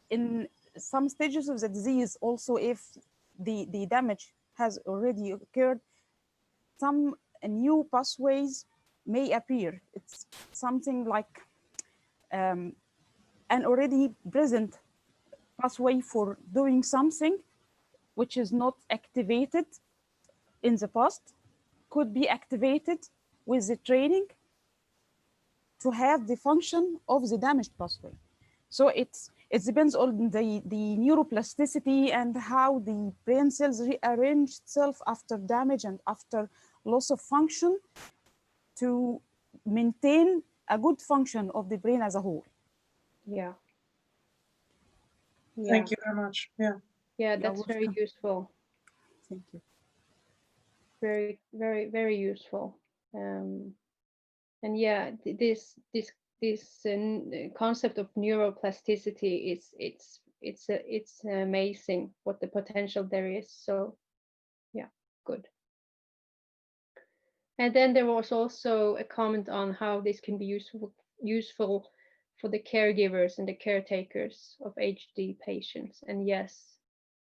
in some stages of the disease, also if the damage has already occurred, some new pathways may appear. It's something like an already present pathway for doing something which is not activated in the past, could be activated with the training to have the function of the damaged pathway. So it depends on the neuroplasticity and how the brain cells rearrange itself after damage and after loss of function to maintain a good function of the brain as a whole. Yeah. Yeah. Thank you very much. Yeah. Yeah, You're that's very welcome. useful. Thank you. Very, very, very useful. And yeah, this concept of neuroplasticity is it's amazing what the potential there is. So yeah, good. And then there was also a comment on how this can be useful for the caregivers and the caretakers of HD patients. And yes,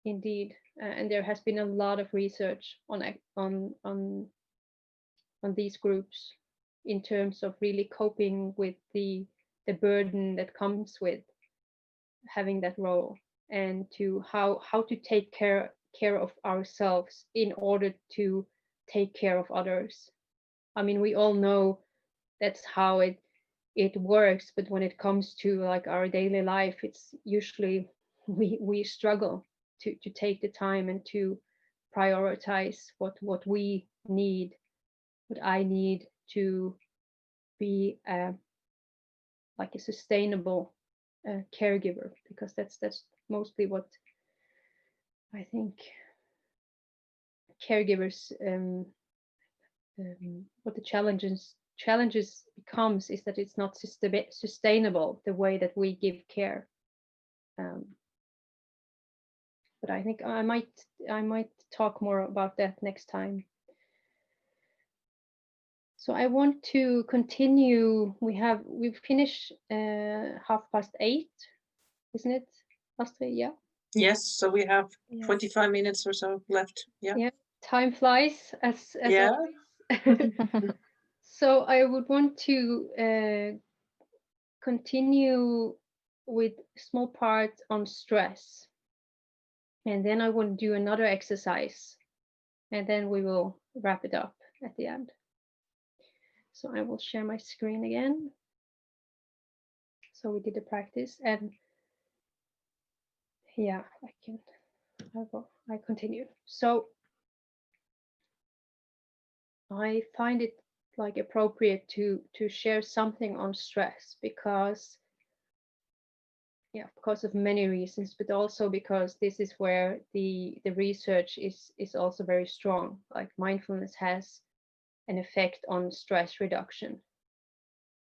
indeed, and there has been a lot of research on these groups in terms of really coping with the burden that comes with having that role, and to how to take care of ourselves in order to take care of others. I mean, we all know that's how it works, but when it comes to like our daily life, it's usually we struggle to take the time and to prioritize what we need, what I need to be like a sustainable caregiver, because that's mostly what I think caregivers what the challenges becomes is that it's not sustainable the way that we give care. But I think I might talk more about that next time. So I want to continue. We've finished 8:30, isn't it, Astrid? Yeah. Yes. So we have Yes. 25 minutes or so left. Yeah. Yeah. Time flies as Yeah. always. So I would want to continue with a small part on stress, and then I want to do another exercise, and then we will wrap it up at the end. So I will share my screen again. So we did the practice, and yeah, I continue. So I find it like appropriate to share something on stress, because of many reasons, but also because this is where the research is also very strong. Like mindfulness has an effect on stress reduction,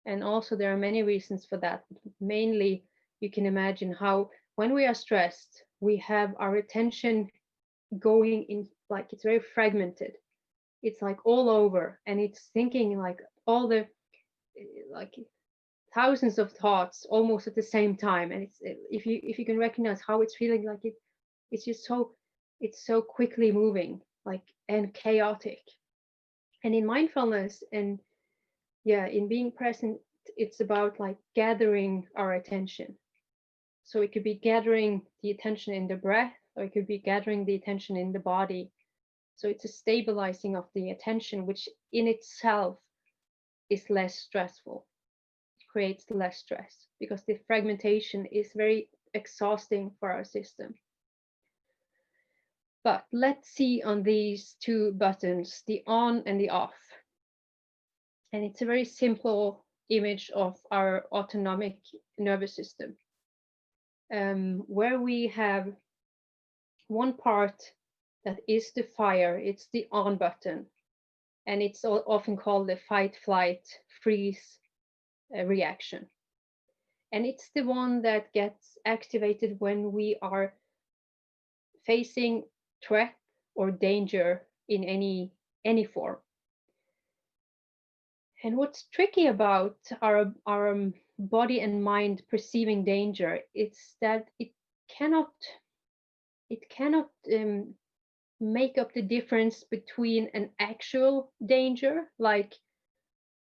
and also there are many reasons for that. Mainly, you can imagine how when we are stressed, we have our attention going in, like it's very fragmented. It's like all over, and it's thinking like all the like thousands of thoughts almost at the same time. And it's if you can recognize how it's feeling, like it's just it's so quickly moving, like, and chaotic. And in mindfulness and yeah, in being present, it's about like gathering our attention. So it could be gathering the attention in the breath, or it could be gathering the attention in the body. So it's a stabilizing of the attention, which in itself is less stressful, creates less stress, because the fragmentation is very exhausting for our system. But let's see on these two buttons, the on and the off. And it's a very simple image of our autonomic nervous system, where we have one part that is the fire, it's the on button. And it's often called the fight, flight, freeze reaction. And it's the one that gets activated when we are facing threat or danger in any form. And what's tricky about our body and mind perceiving danger is that it cannot make up the difference between an actual danger, like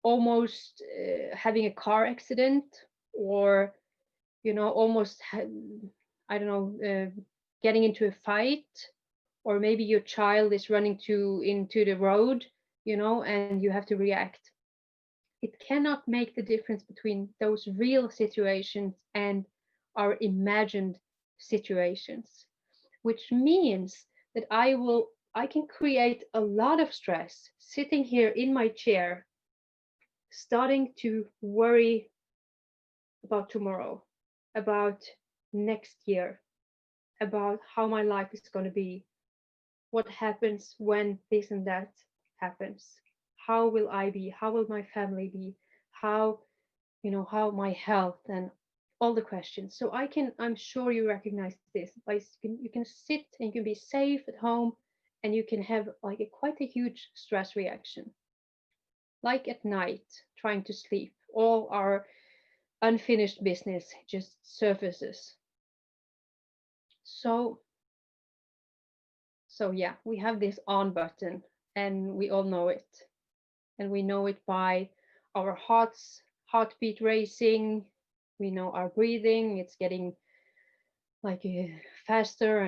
almost having a car accident, or almost I don't know, getting into a fight, or maybe your child is running into the road, and you have to react. It cannot make the difference between those real situations and our imagined situations, which means that I can create a lot of stress sitting here in my chair, starting to worry about tomorrow, about next year, about how my life is going to be, what happens when this and that happens, how will I be, how will my family be, how my health, and all the questions. So I'm sure you recognize this. Like you can sit and you can be safe at home, and you can have like quite a huge stress reaction. Like at night, trying to sleep, all our unfinished business just surfaces. So yeah, we have this on button, and we all know it. And we know it by our heartbeat racing. We know our breathing, it's getting like faster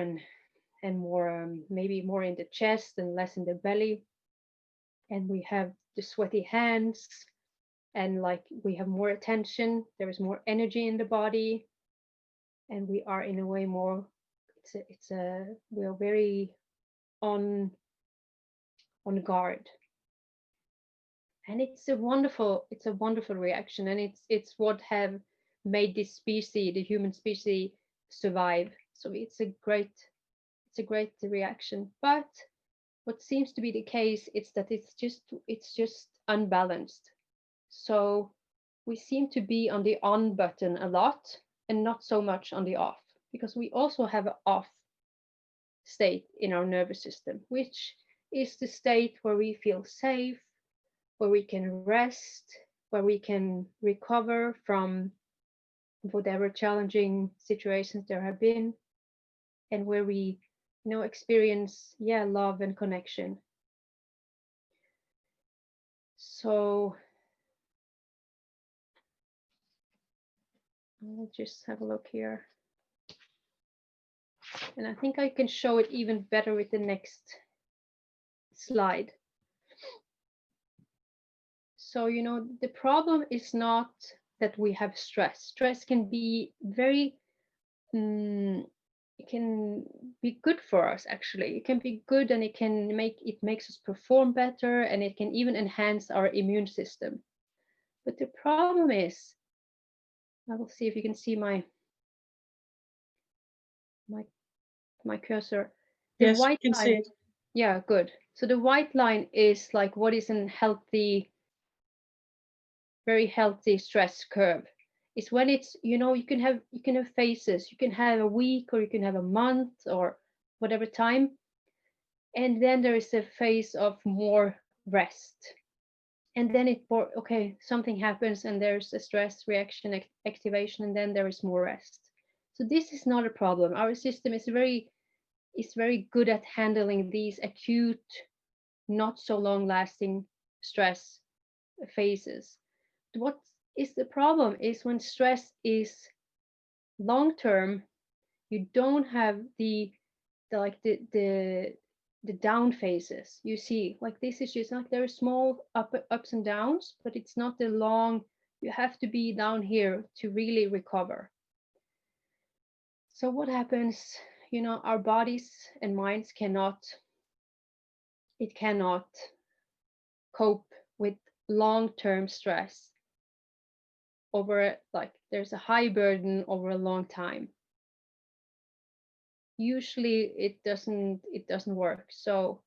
and more, maybe more in the chest and less in the belly. And we have the sweaty hands, and like we have more attention, there is more energy in the body, and we are in a way more, we are very on guard. And it's a wonderful reaction, and it's what have made this species, the human species, survive. So it's a great reaction. But what seems to be the case is that it's just unbalanced. So we seem to be on the on button a lot and not so much on the off, because we also have an off state in our nervous system, which is the state where we feel safe, where we can rest, where we can recover from whatever challenging situations there have been, and where we experience love and connection. So I'll just have a look here, and I think I can show it even better with the next slide. So the problem is not that we have stress. Stress can be very it can be good for us, actually. It can be good, and it makes us perform better, and it can even enhance our immune system. But the problem is, I will see if you can see my cursor. The Yes, white you can see line, it. yeah, good. So the white line is like what is a healthy, very healthy stress curve. It's when it's, you can have phases. You can have a week, or you can have a month, or whatever time. And then there is a phase of more rest. And then okay, something happens, and there's a stress reaction activation, and then there is more rest. So this is not a problem. Our system is very good at handling these acute, not so long lasting stress phases. what is the problem is when stress is long term, you don't have the down phases. You see, like this is just like there are small ups and downs, but it's not the long. You have to be down here to really recover. So what happens? You know, our bodies and minds cannot cope with long-term stress over, like, there's a high burden over a long time. Usually it doesn't work. So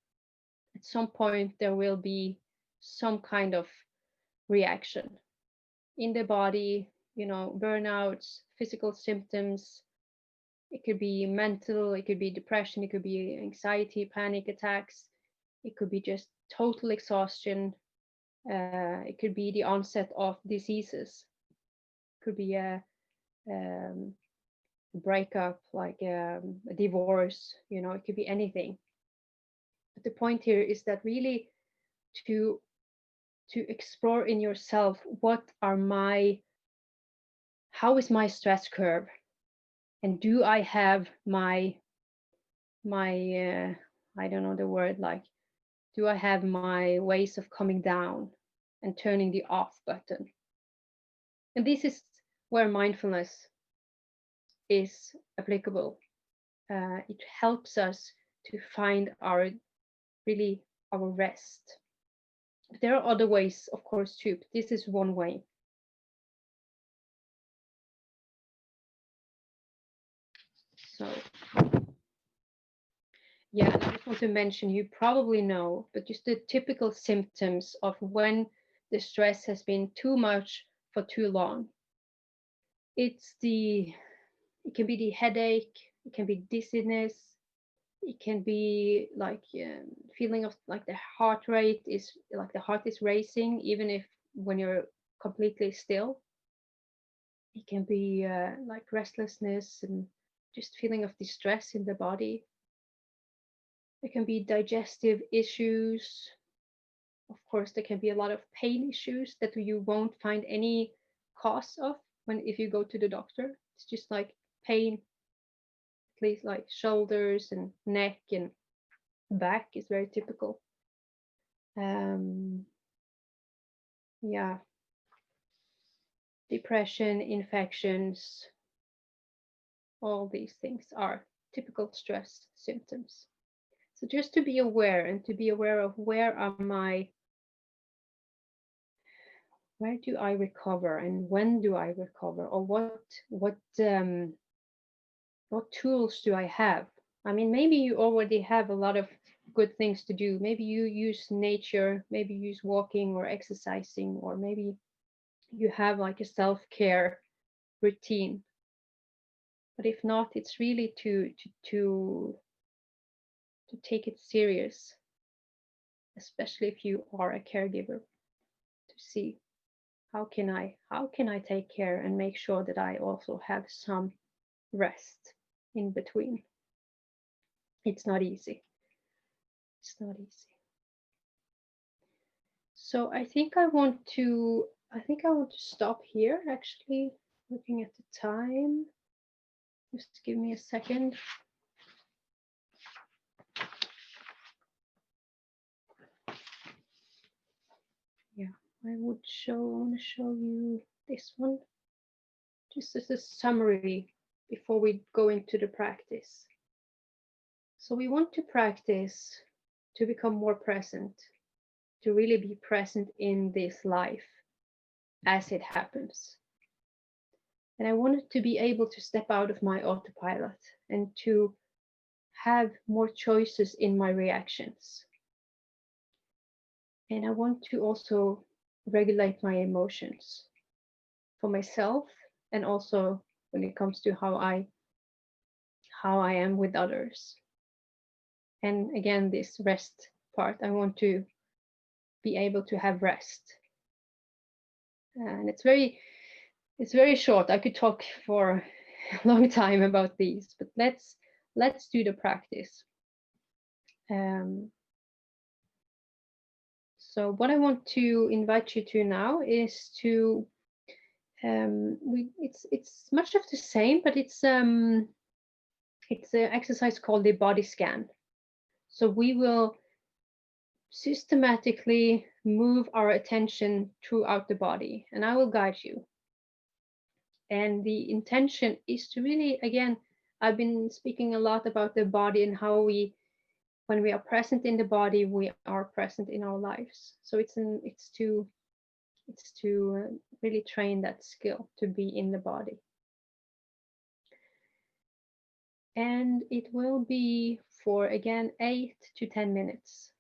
at some point there will be some kind of reaction in the body, you know, burnouts, physical symptoms. It could be mental, it could be depression, it could be anxiety, panic attacks, it could be just total exhaustion. It could be the onset of diseases. It could be a breakup, like a divorce, you know, it could be anything. But the point here is that really to explore in yourself, how is my stress curve? And do I have my I don't know the word, like, do I have my ways of coming down and turning the off button? And this is where mindfulness is applicable. It helps us to find our rest. But there are other ways, of course, too, but this is one way. So, yeah, and I just want to mention, you probably know, but just the typical symptoms of when the stress has been too much for too long. It can be the headache, it can be dizziness, it can be like feeling of like the heart rate is like the heart is racing, even if when you're completely still. It can be like restlessness and just feeling of distress in the body. There can be digestive issues. Of course, there can be a lot of pain issues that you won't find any cause of if you go to the doctor. It's just like pain, at least like shoulders and neck and back is very typical. Yeah, depression, infections, all these things are typical stress symptoms. So just to be aware, and to be aware of where do I recover and when do I recover, or what tools do I have? I mean, maybe you already have a lot of good things to do. Maybe you use nature, maybe you use walking or exercising, or maybe you have like a self-care routine. But if not, it's really to take it serious, especially if you are a caregiver, to see how can I take care and make sure that I also have some rest in between. It's not easy. It's not easy. So I think I want to stop here, actually, looking at the time. Just give me a second. Yeah, I want to show you this one, just as a summary before we go into the practice. So we want to practice to become more present, to really be present in this life as it happens. And I wanted to be able to step out of my autopilot and to have more choices in my reactions. And I want to also regulate my emotions for myself, and also when it comes to how I am with others. And again, this rest part, I want to be able to have rest. And it's very short. I could talk for a long time about these, but let's do the practice. So what I want to invite you to now is to it's much of the same, but it's an exercise called the body scan. So we will systematically move our attention throughout the body, and I will guide you. And the intention is to really, again, I've been speaking a lot about the body and how when we are present in the body, we are present in our lives. So it's to really train that skill to be in the body. And it will be for, again, 8 to 10 minutes.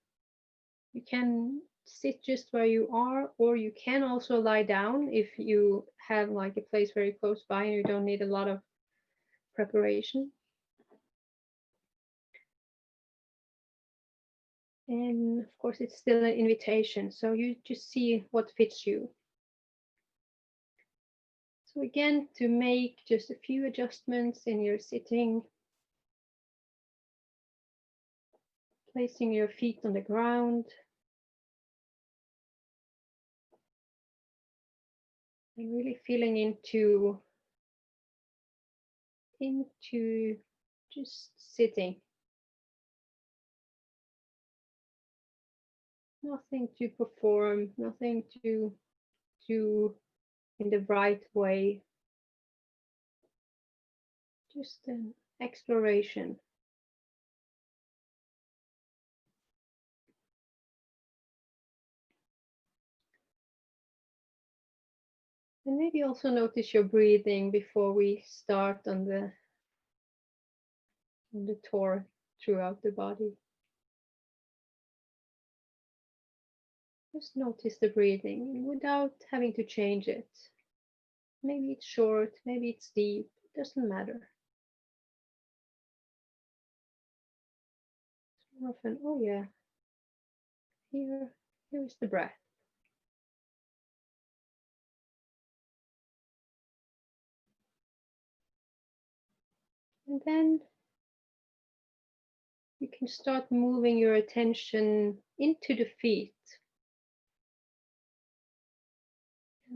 You can sit just where you are, or you can also lie down if you have like a place very close by and you don't need a lot of preparation. And of course, it's still an invitation, so you just see what fits you. So again, to make just a few adjustments in your sitting, placing your feet on the ground, and really feeling into just sitting. Nothing to perform, nothing to do in the right way. Just an exploration. And maybe also notice your breathing before we start on the tour throughout the body. Just notice the breathing without having to change it. Maybe it's short, maybe it's deep, it doesn't matter. So often, oh yeah, here is the breath. And then you can start moving your attention into the feet.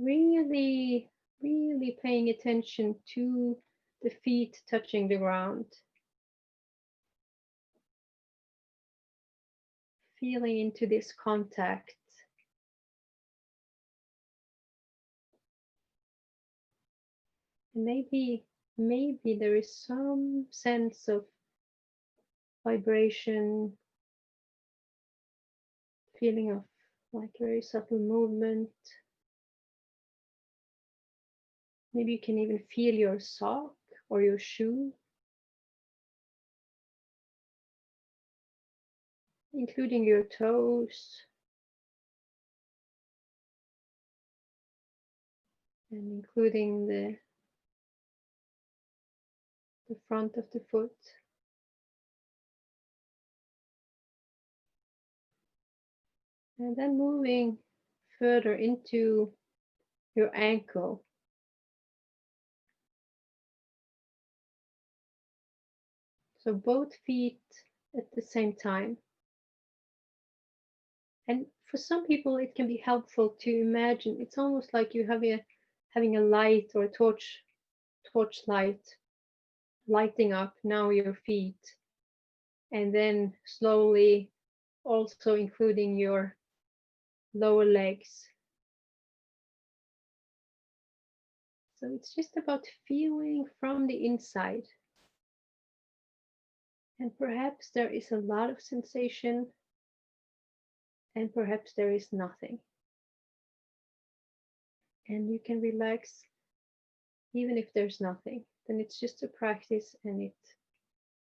Really, really paying attention to the feet touching the ground. Feeling into this contact. And maybe there is some sense of vibration, feeling of like very subtle movement. Maybe you can even feel your sock or your shoe, including your toes. And including the front of the foot. And then moving further into your ankle. So both feet at the same time. And for some people, it can be helpful to imagine, it's almost like you having a light or a torch light lighting up now your feet, and then slowly also including your lower legs. So it's just about feeling from the inside. And perhaps there is a lot of sensation, and perhaps there is nothing. And you can relax even if there's nothing. Then it's just a practice, and it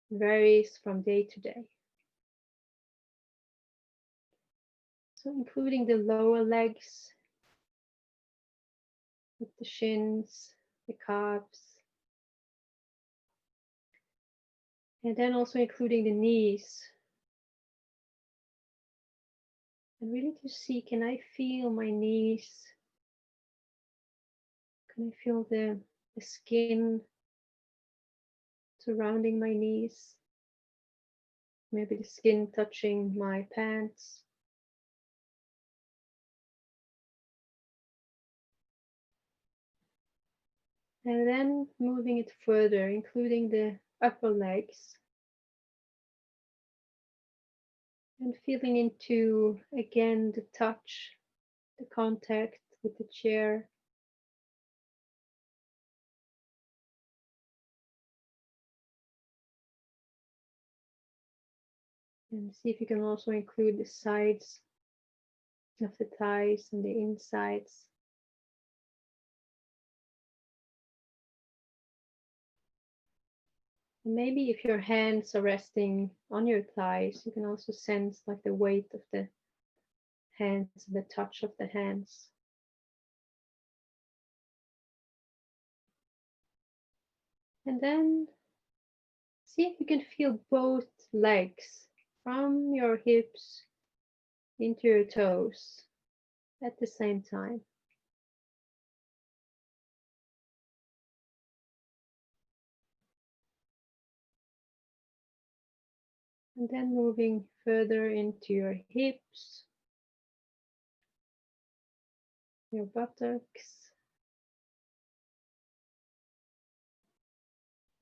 varies from day to day. So including the lower legs, with the shins, the calves, and then also including the knees. And really to see, can I feel my knees? Can I feel the skin surrounding my knees? Maybe the skin touching my pants. And then moving it further, including the upper legs. And feeling into, again, the touch, the contact with the chair. And see if you can also include the sides of the thighs and the insides. And maybe if your hands are resting on your thighs, you can also sense like the weight of the hands, the touch of the hands. And then see if you can feel both legs from your hips into your toes at the same time. And then moving further into your hips, your buttocks,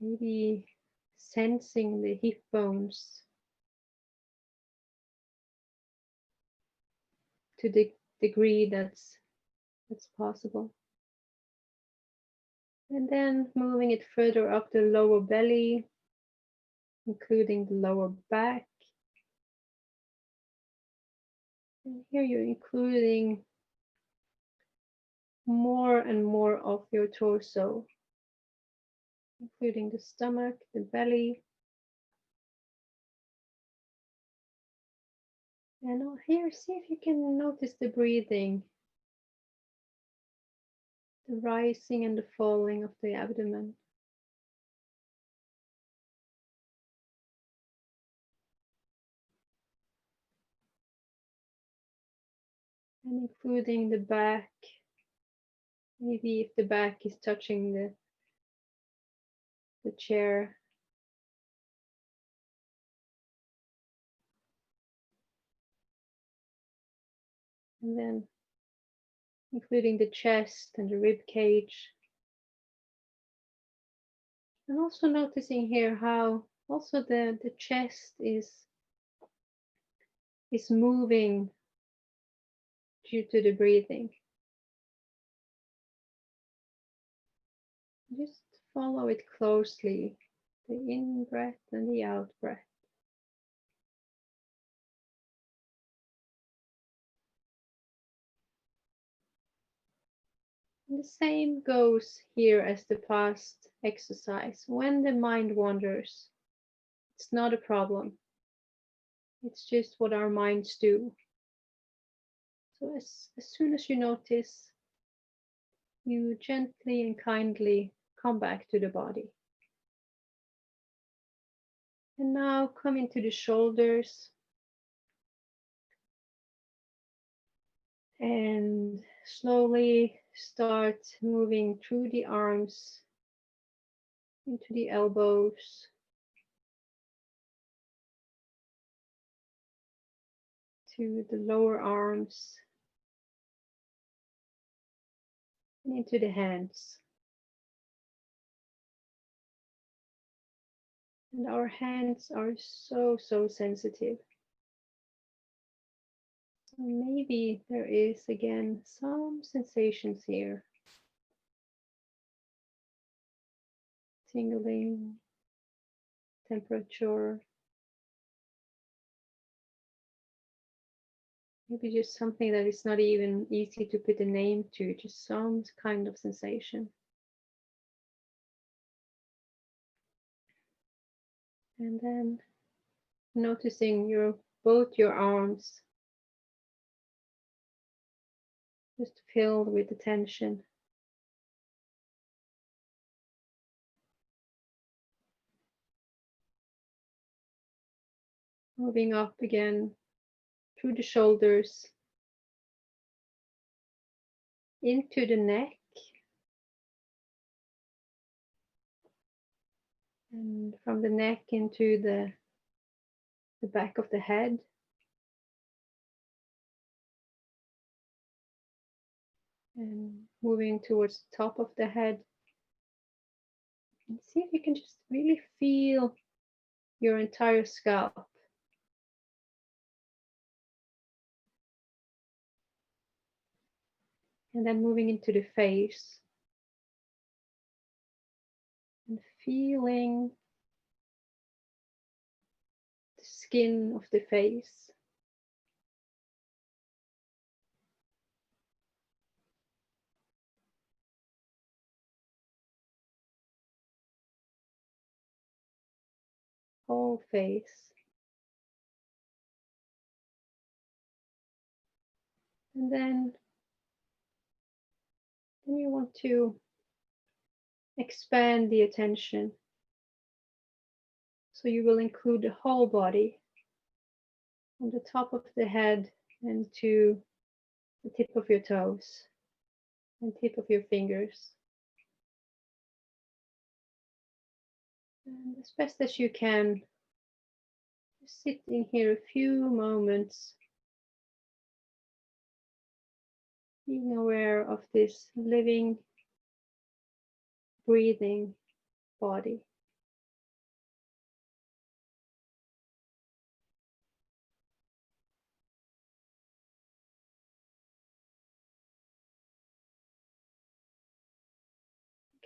maybe sensing the hip bones to the degree that's possible. And then moving it further up the lower belly, including the lower back. And here you're including more and more of your torso, including the stomach, the belly. And here, see if you can notice the breathing, the rising and the falling of the abdomen. And including the back, maybe if the back is touching the chair. And then including the chest and the rib cage. And also noticing here how also the chest is moving due to the breathing. Just follow it closely, the in breath and the out breath. And the same goes here as the past exercise. When the mind wanders, it's not a problem. It's just what our minds do. So as soon as you notice, you gently and kindly come back to the body. And now come into the shoulders. And slowly start moving through the arms into the elbows, to the lower arms, and into the hands. And our hands are so sensitive. So maybe there is again some sensations here. Tingling, temperature. Maybe just something that is not even easy to put a name to, just some kind of sensation. And then noticing both your arms just filled with attention. Moving up again through the shoulders, into the neck, and from the neck into the back of the head. And moving towards the top of the head, And see if you can just really feel your entire scalp. And then moving into the face. And feeling the skin of the face. Whole face. And then you want to expand the attention. So you will include the whole body, from the top of the head and to the tip of your toes and tip of your fingers. And as best as you can, just sitting here a few moments, being aware of this living, breathing body.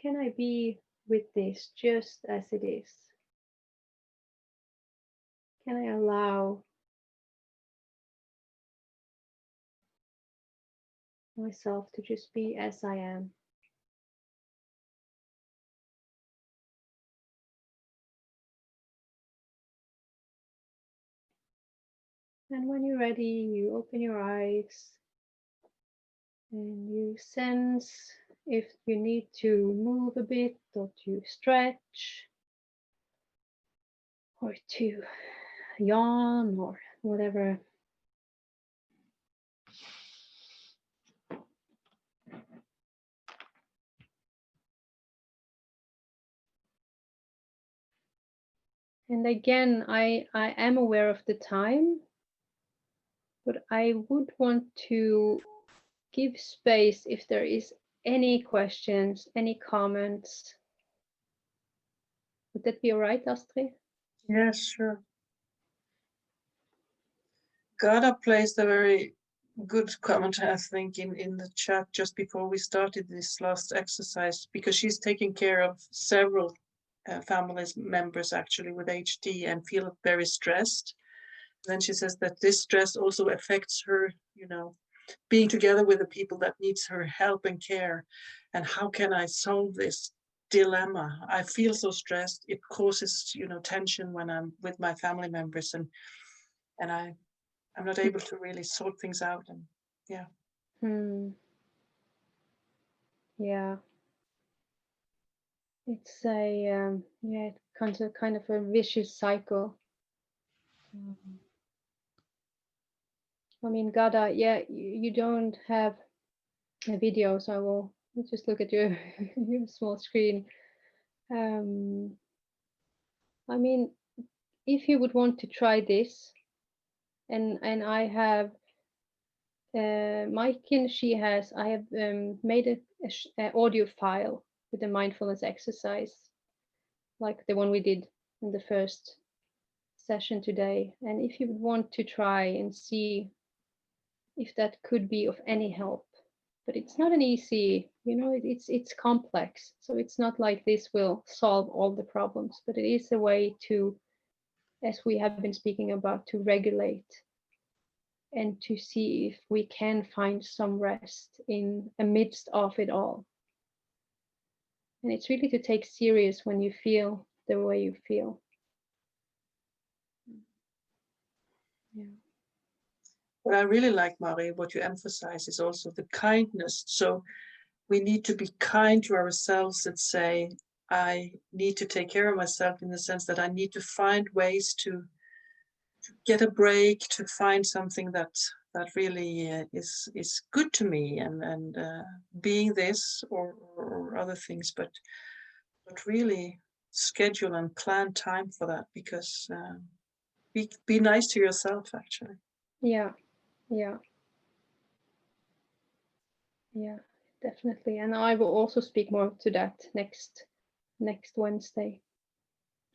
Can I be with this just as it is? Can I allow myself to just be as I am? And when you're ready, you open your eyes and you sense if you need to move a bit or to stretch or to yawn or whatever. And again, I am aware of the time, but I would want to give space if there is any questions, any comments. Would that be all right, Astrid? Yes, sure. Gada placed a very good comment, I think, in the chat just before we started this last exercise, because she's taking care of several family members actually with HD and feel very stressed. Then she says that this stress also affects her, you know, being together with the people that needs her help and care. And how can I solve this dilemma? I feel so stressed. It causes, you know, tension when I'm with my family members, and I'm not able to really sort things out. And yeah. Yeah. It's a yeah, kind of a vicious cycle. I mean, Gada, yeah, you don't have a video, so I will just look at your your small screen. I mean, if you would want to try this, and I have Maiken, I have made a audio file with a mindfulness exercise, like the one we did in the first session today. And if you would want to try and see if that could be of any help, but it's not an easy, you know, it's complex. So it's not like this will solve all the problems, but it is a way to, as we have been speaking about, to regulate and to see if we can find some rest in amidst of it all. And it's really to take serious when you feel the way you feel. Yeah. What I really like, Marie, what you emphasize is also the kindness. So we need to be kind to ourselves and say, I need to take care of myself, in the sense that I need to find ways to get a break, to find something that really is good to me, and being this or other things, but really schedule and plan time for that, because be nice to yourself, actually. Yeah. Yeah, definitely. And I will also speak more to that next next Wednesday,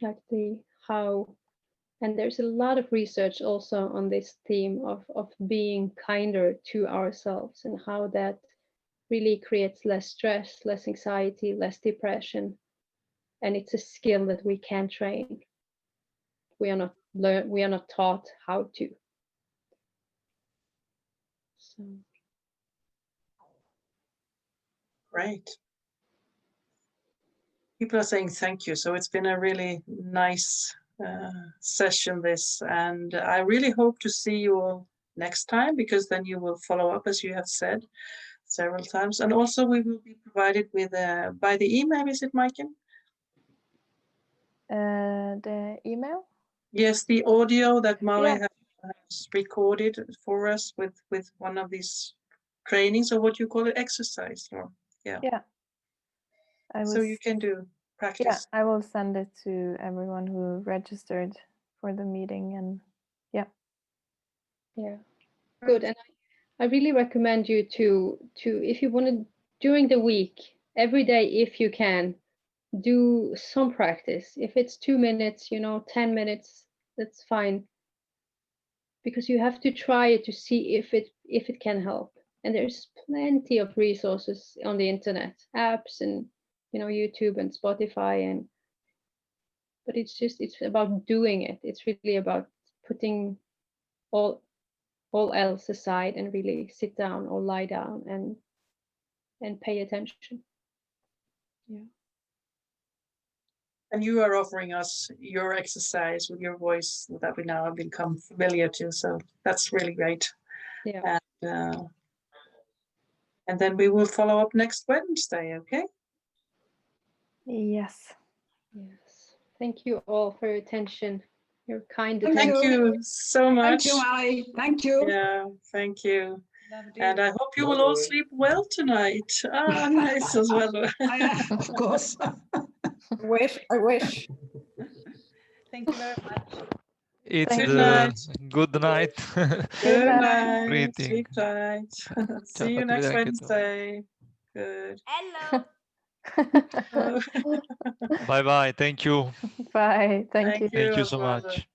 like the how. And there's a lot of research also on this theme of being kinder to ourselves and how that really creates less stress, less anxiety, less depression. And it's a skill that we can train. We are not taught how to. So. Great. People are saying thank you. So it's been a really nice session this, and I really hope to see you all next time, because then you will follow up, as you have said several times. And also we will be provided with by the email, is it, Maiken? The email? Yes, the audio that Molly Yeah. has recorded for us with one of these trainings, or what you call it, exercise, or yeah. Yeah. So you can do practice. Yeah, I will send it to everyone who registered for the meeting, and yeah. Good. And I really recommend you to if you want to, during the week, every day, if you can, do some practice. If it's 2 minutes, 10 minutes, that's fine. Because you have to try it to see if it can help. And there's plenty of resources on the internet, apps, and YouTube and Spotify, but it's about doing it. It's really about putting all else aside and really sit down or lie down and pay attention. Yeah. And you are offering us your exercise with your voice that we now have become familiar to. So that's really great. Yeah. And then we will follow up next Wednesday, okay? Yes. Yes. Thank you all for your attention. Your kind Thank attention. Thank you so much. Thank you, Ali. Thank you. Yeah, thank you. Lovely. And I hope you will all sleep well tonight. Ah, nice as well. Of course. I wish. Thank you very much. It's Thank Good the night. good night. Good night. night. Greeting. Sleep tight. See you Ciao, next arrivederci. Wednesday. Good. Hello. Oh, Bye bye. Thank you. Bye. Thank you. Thank you as so well. much.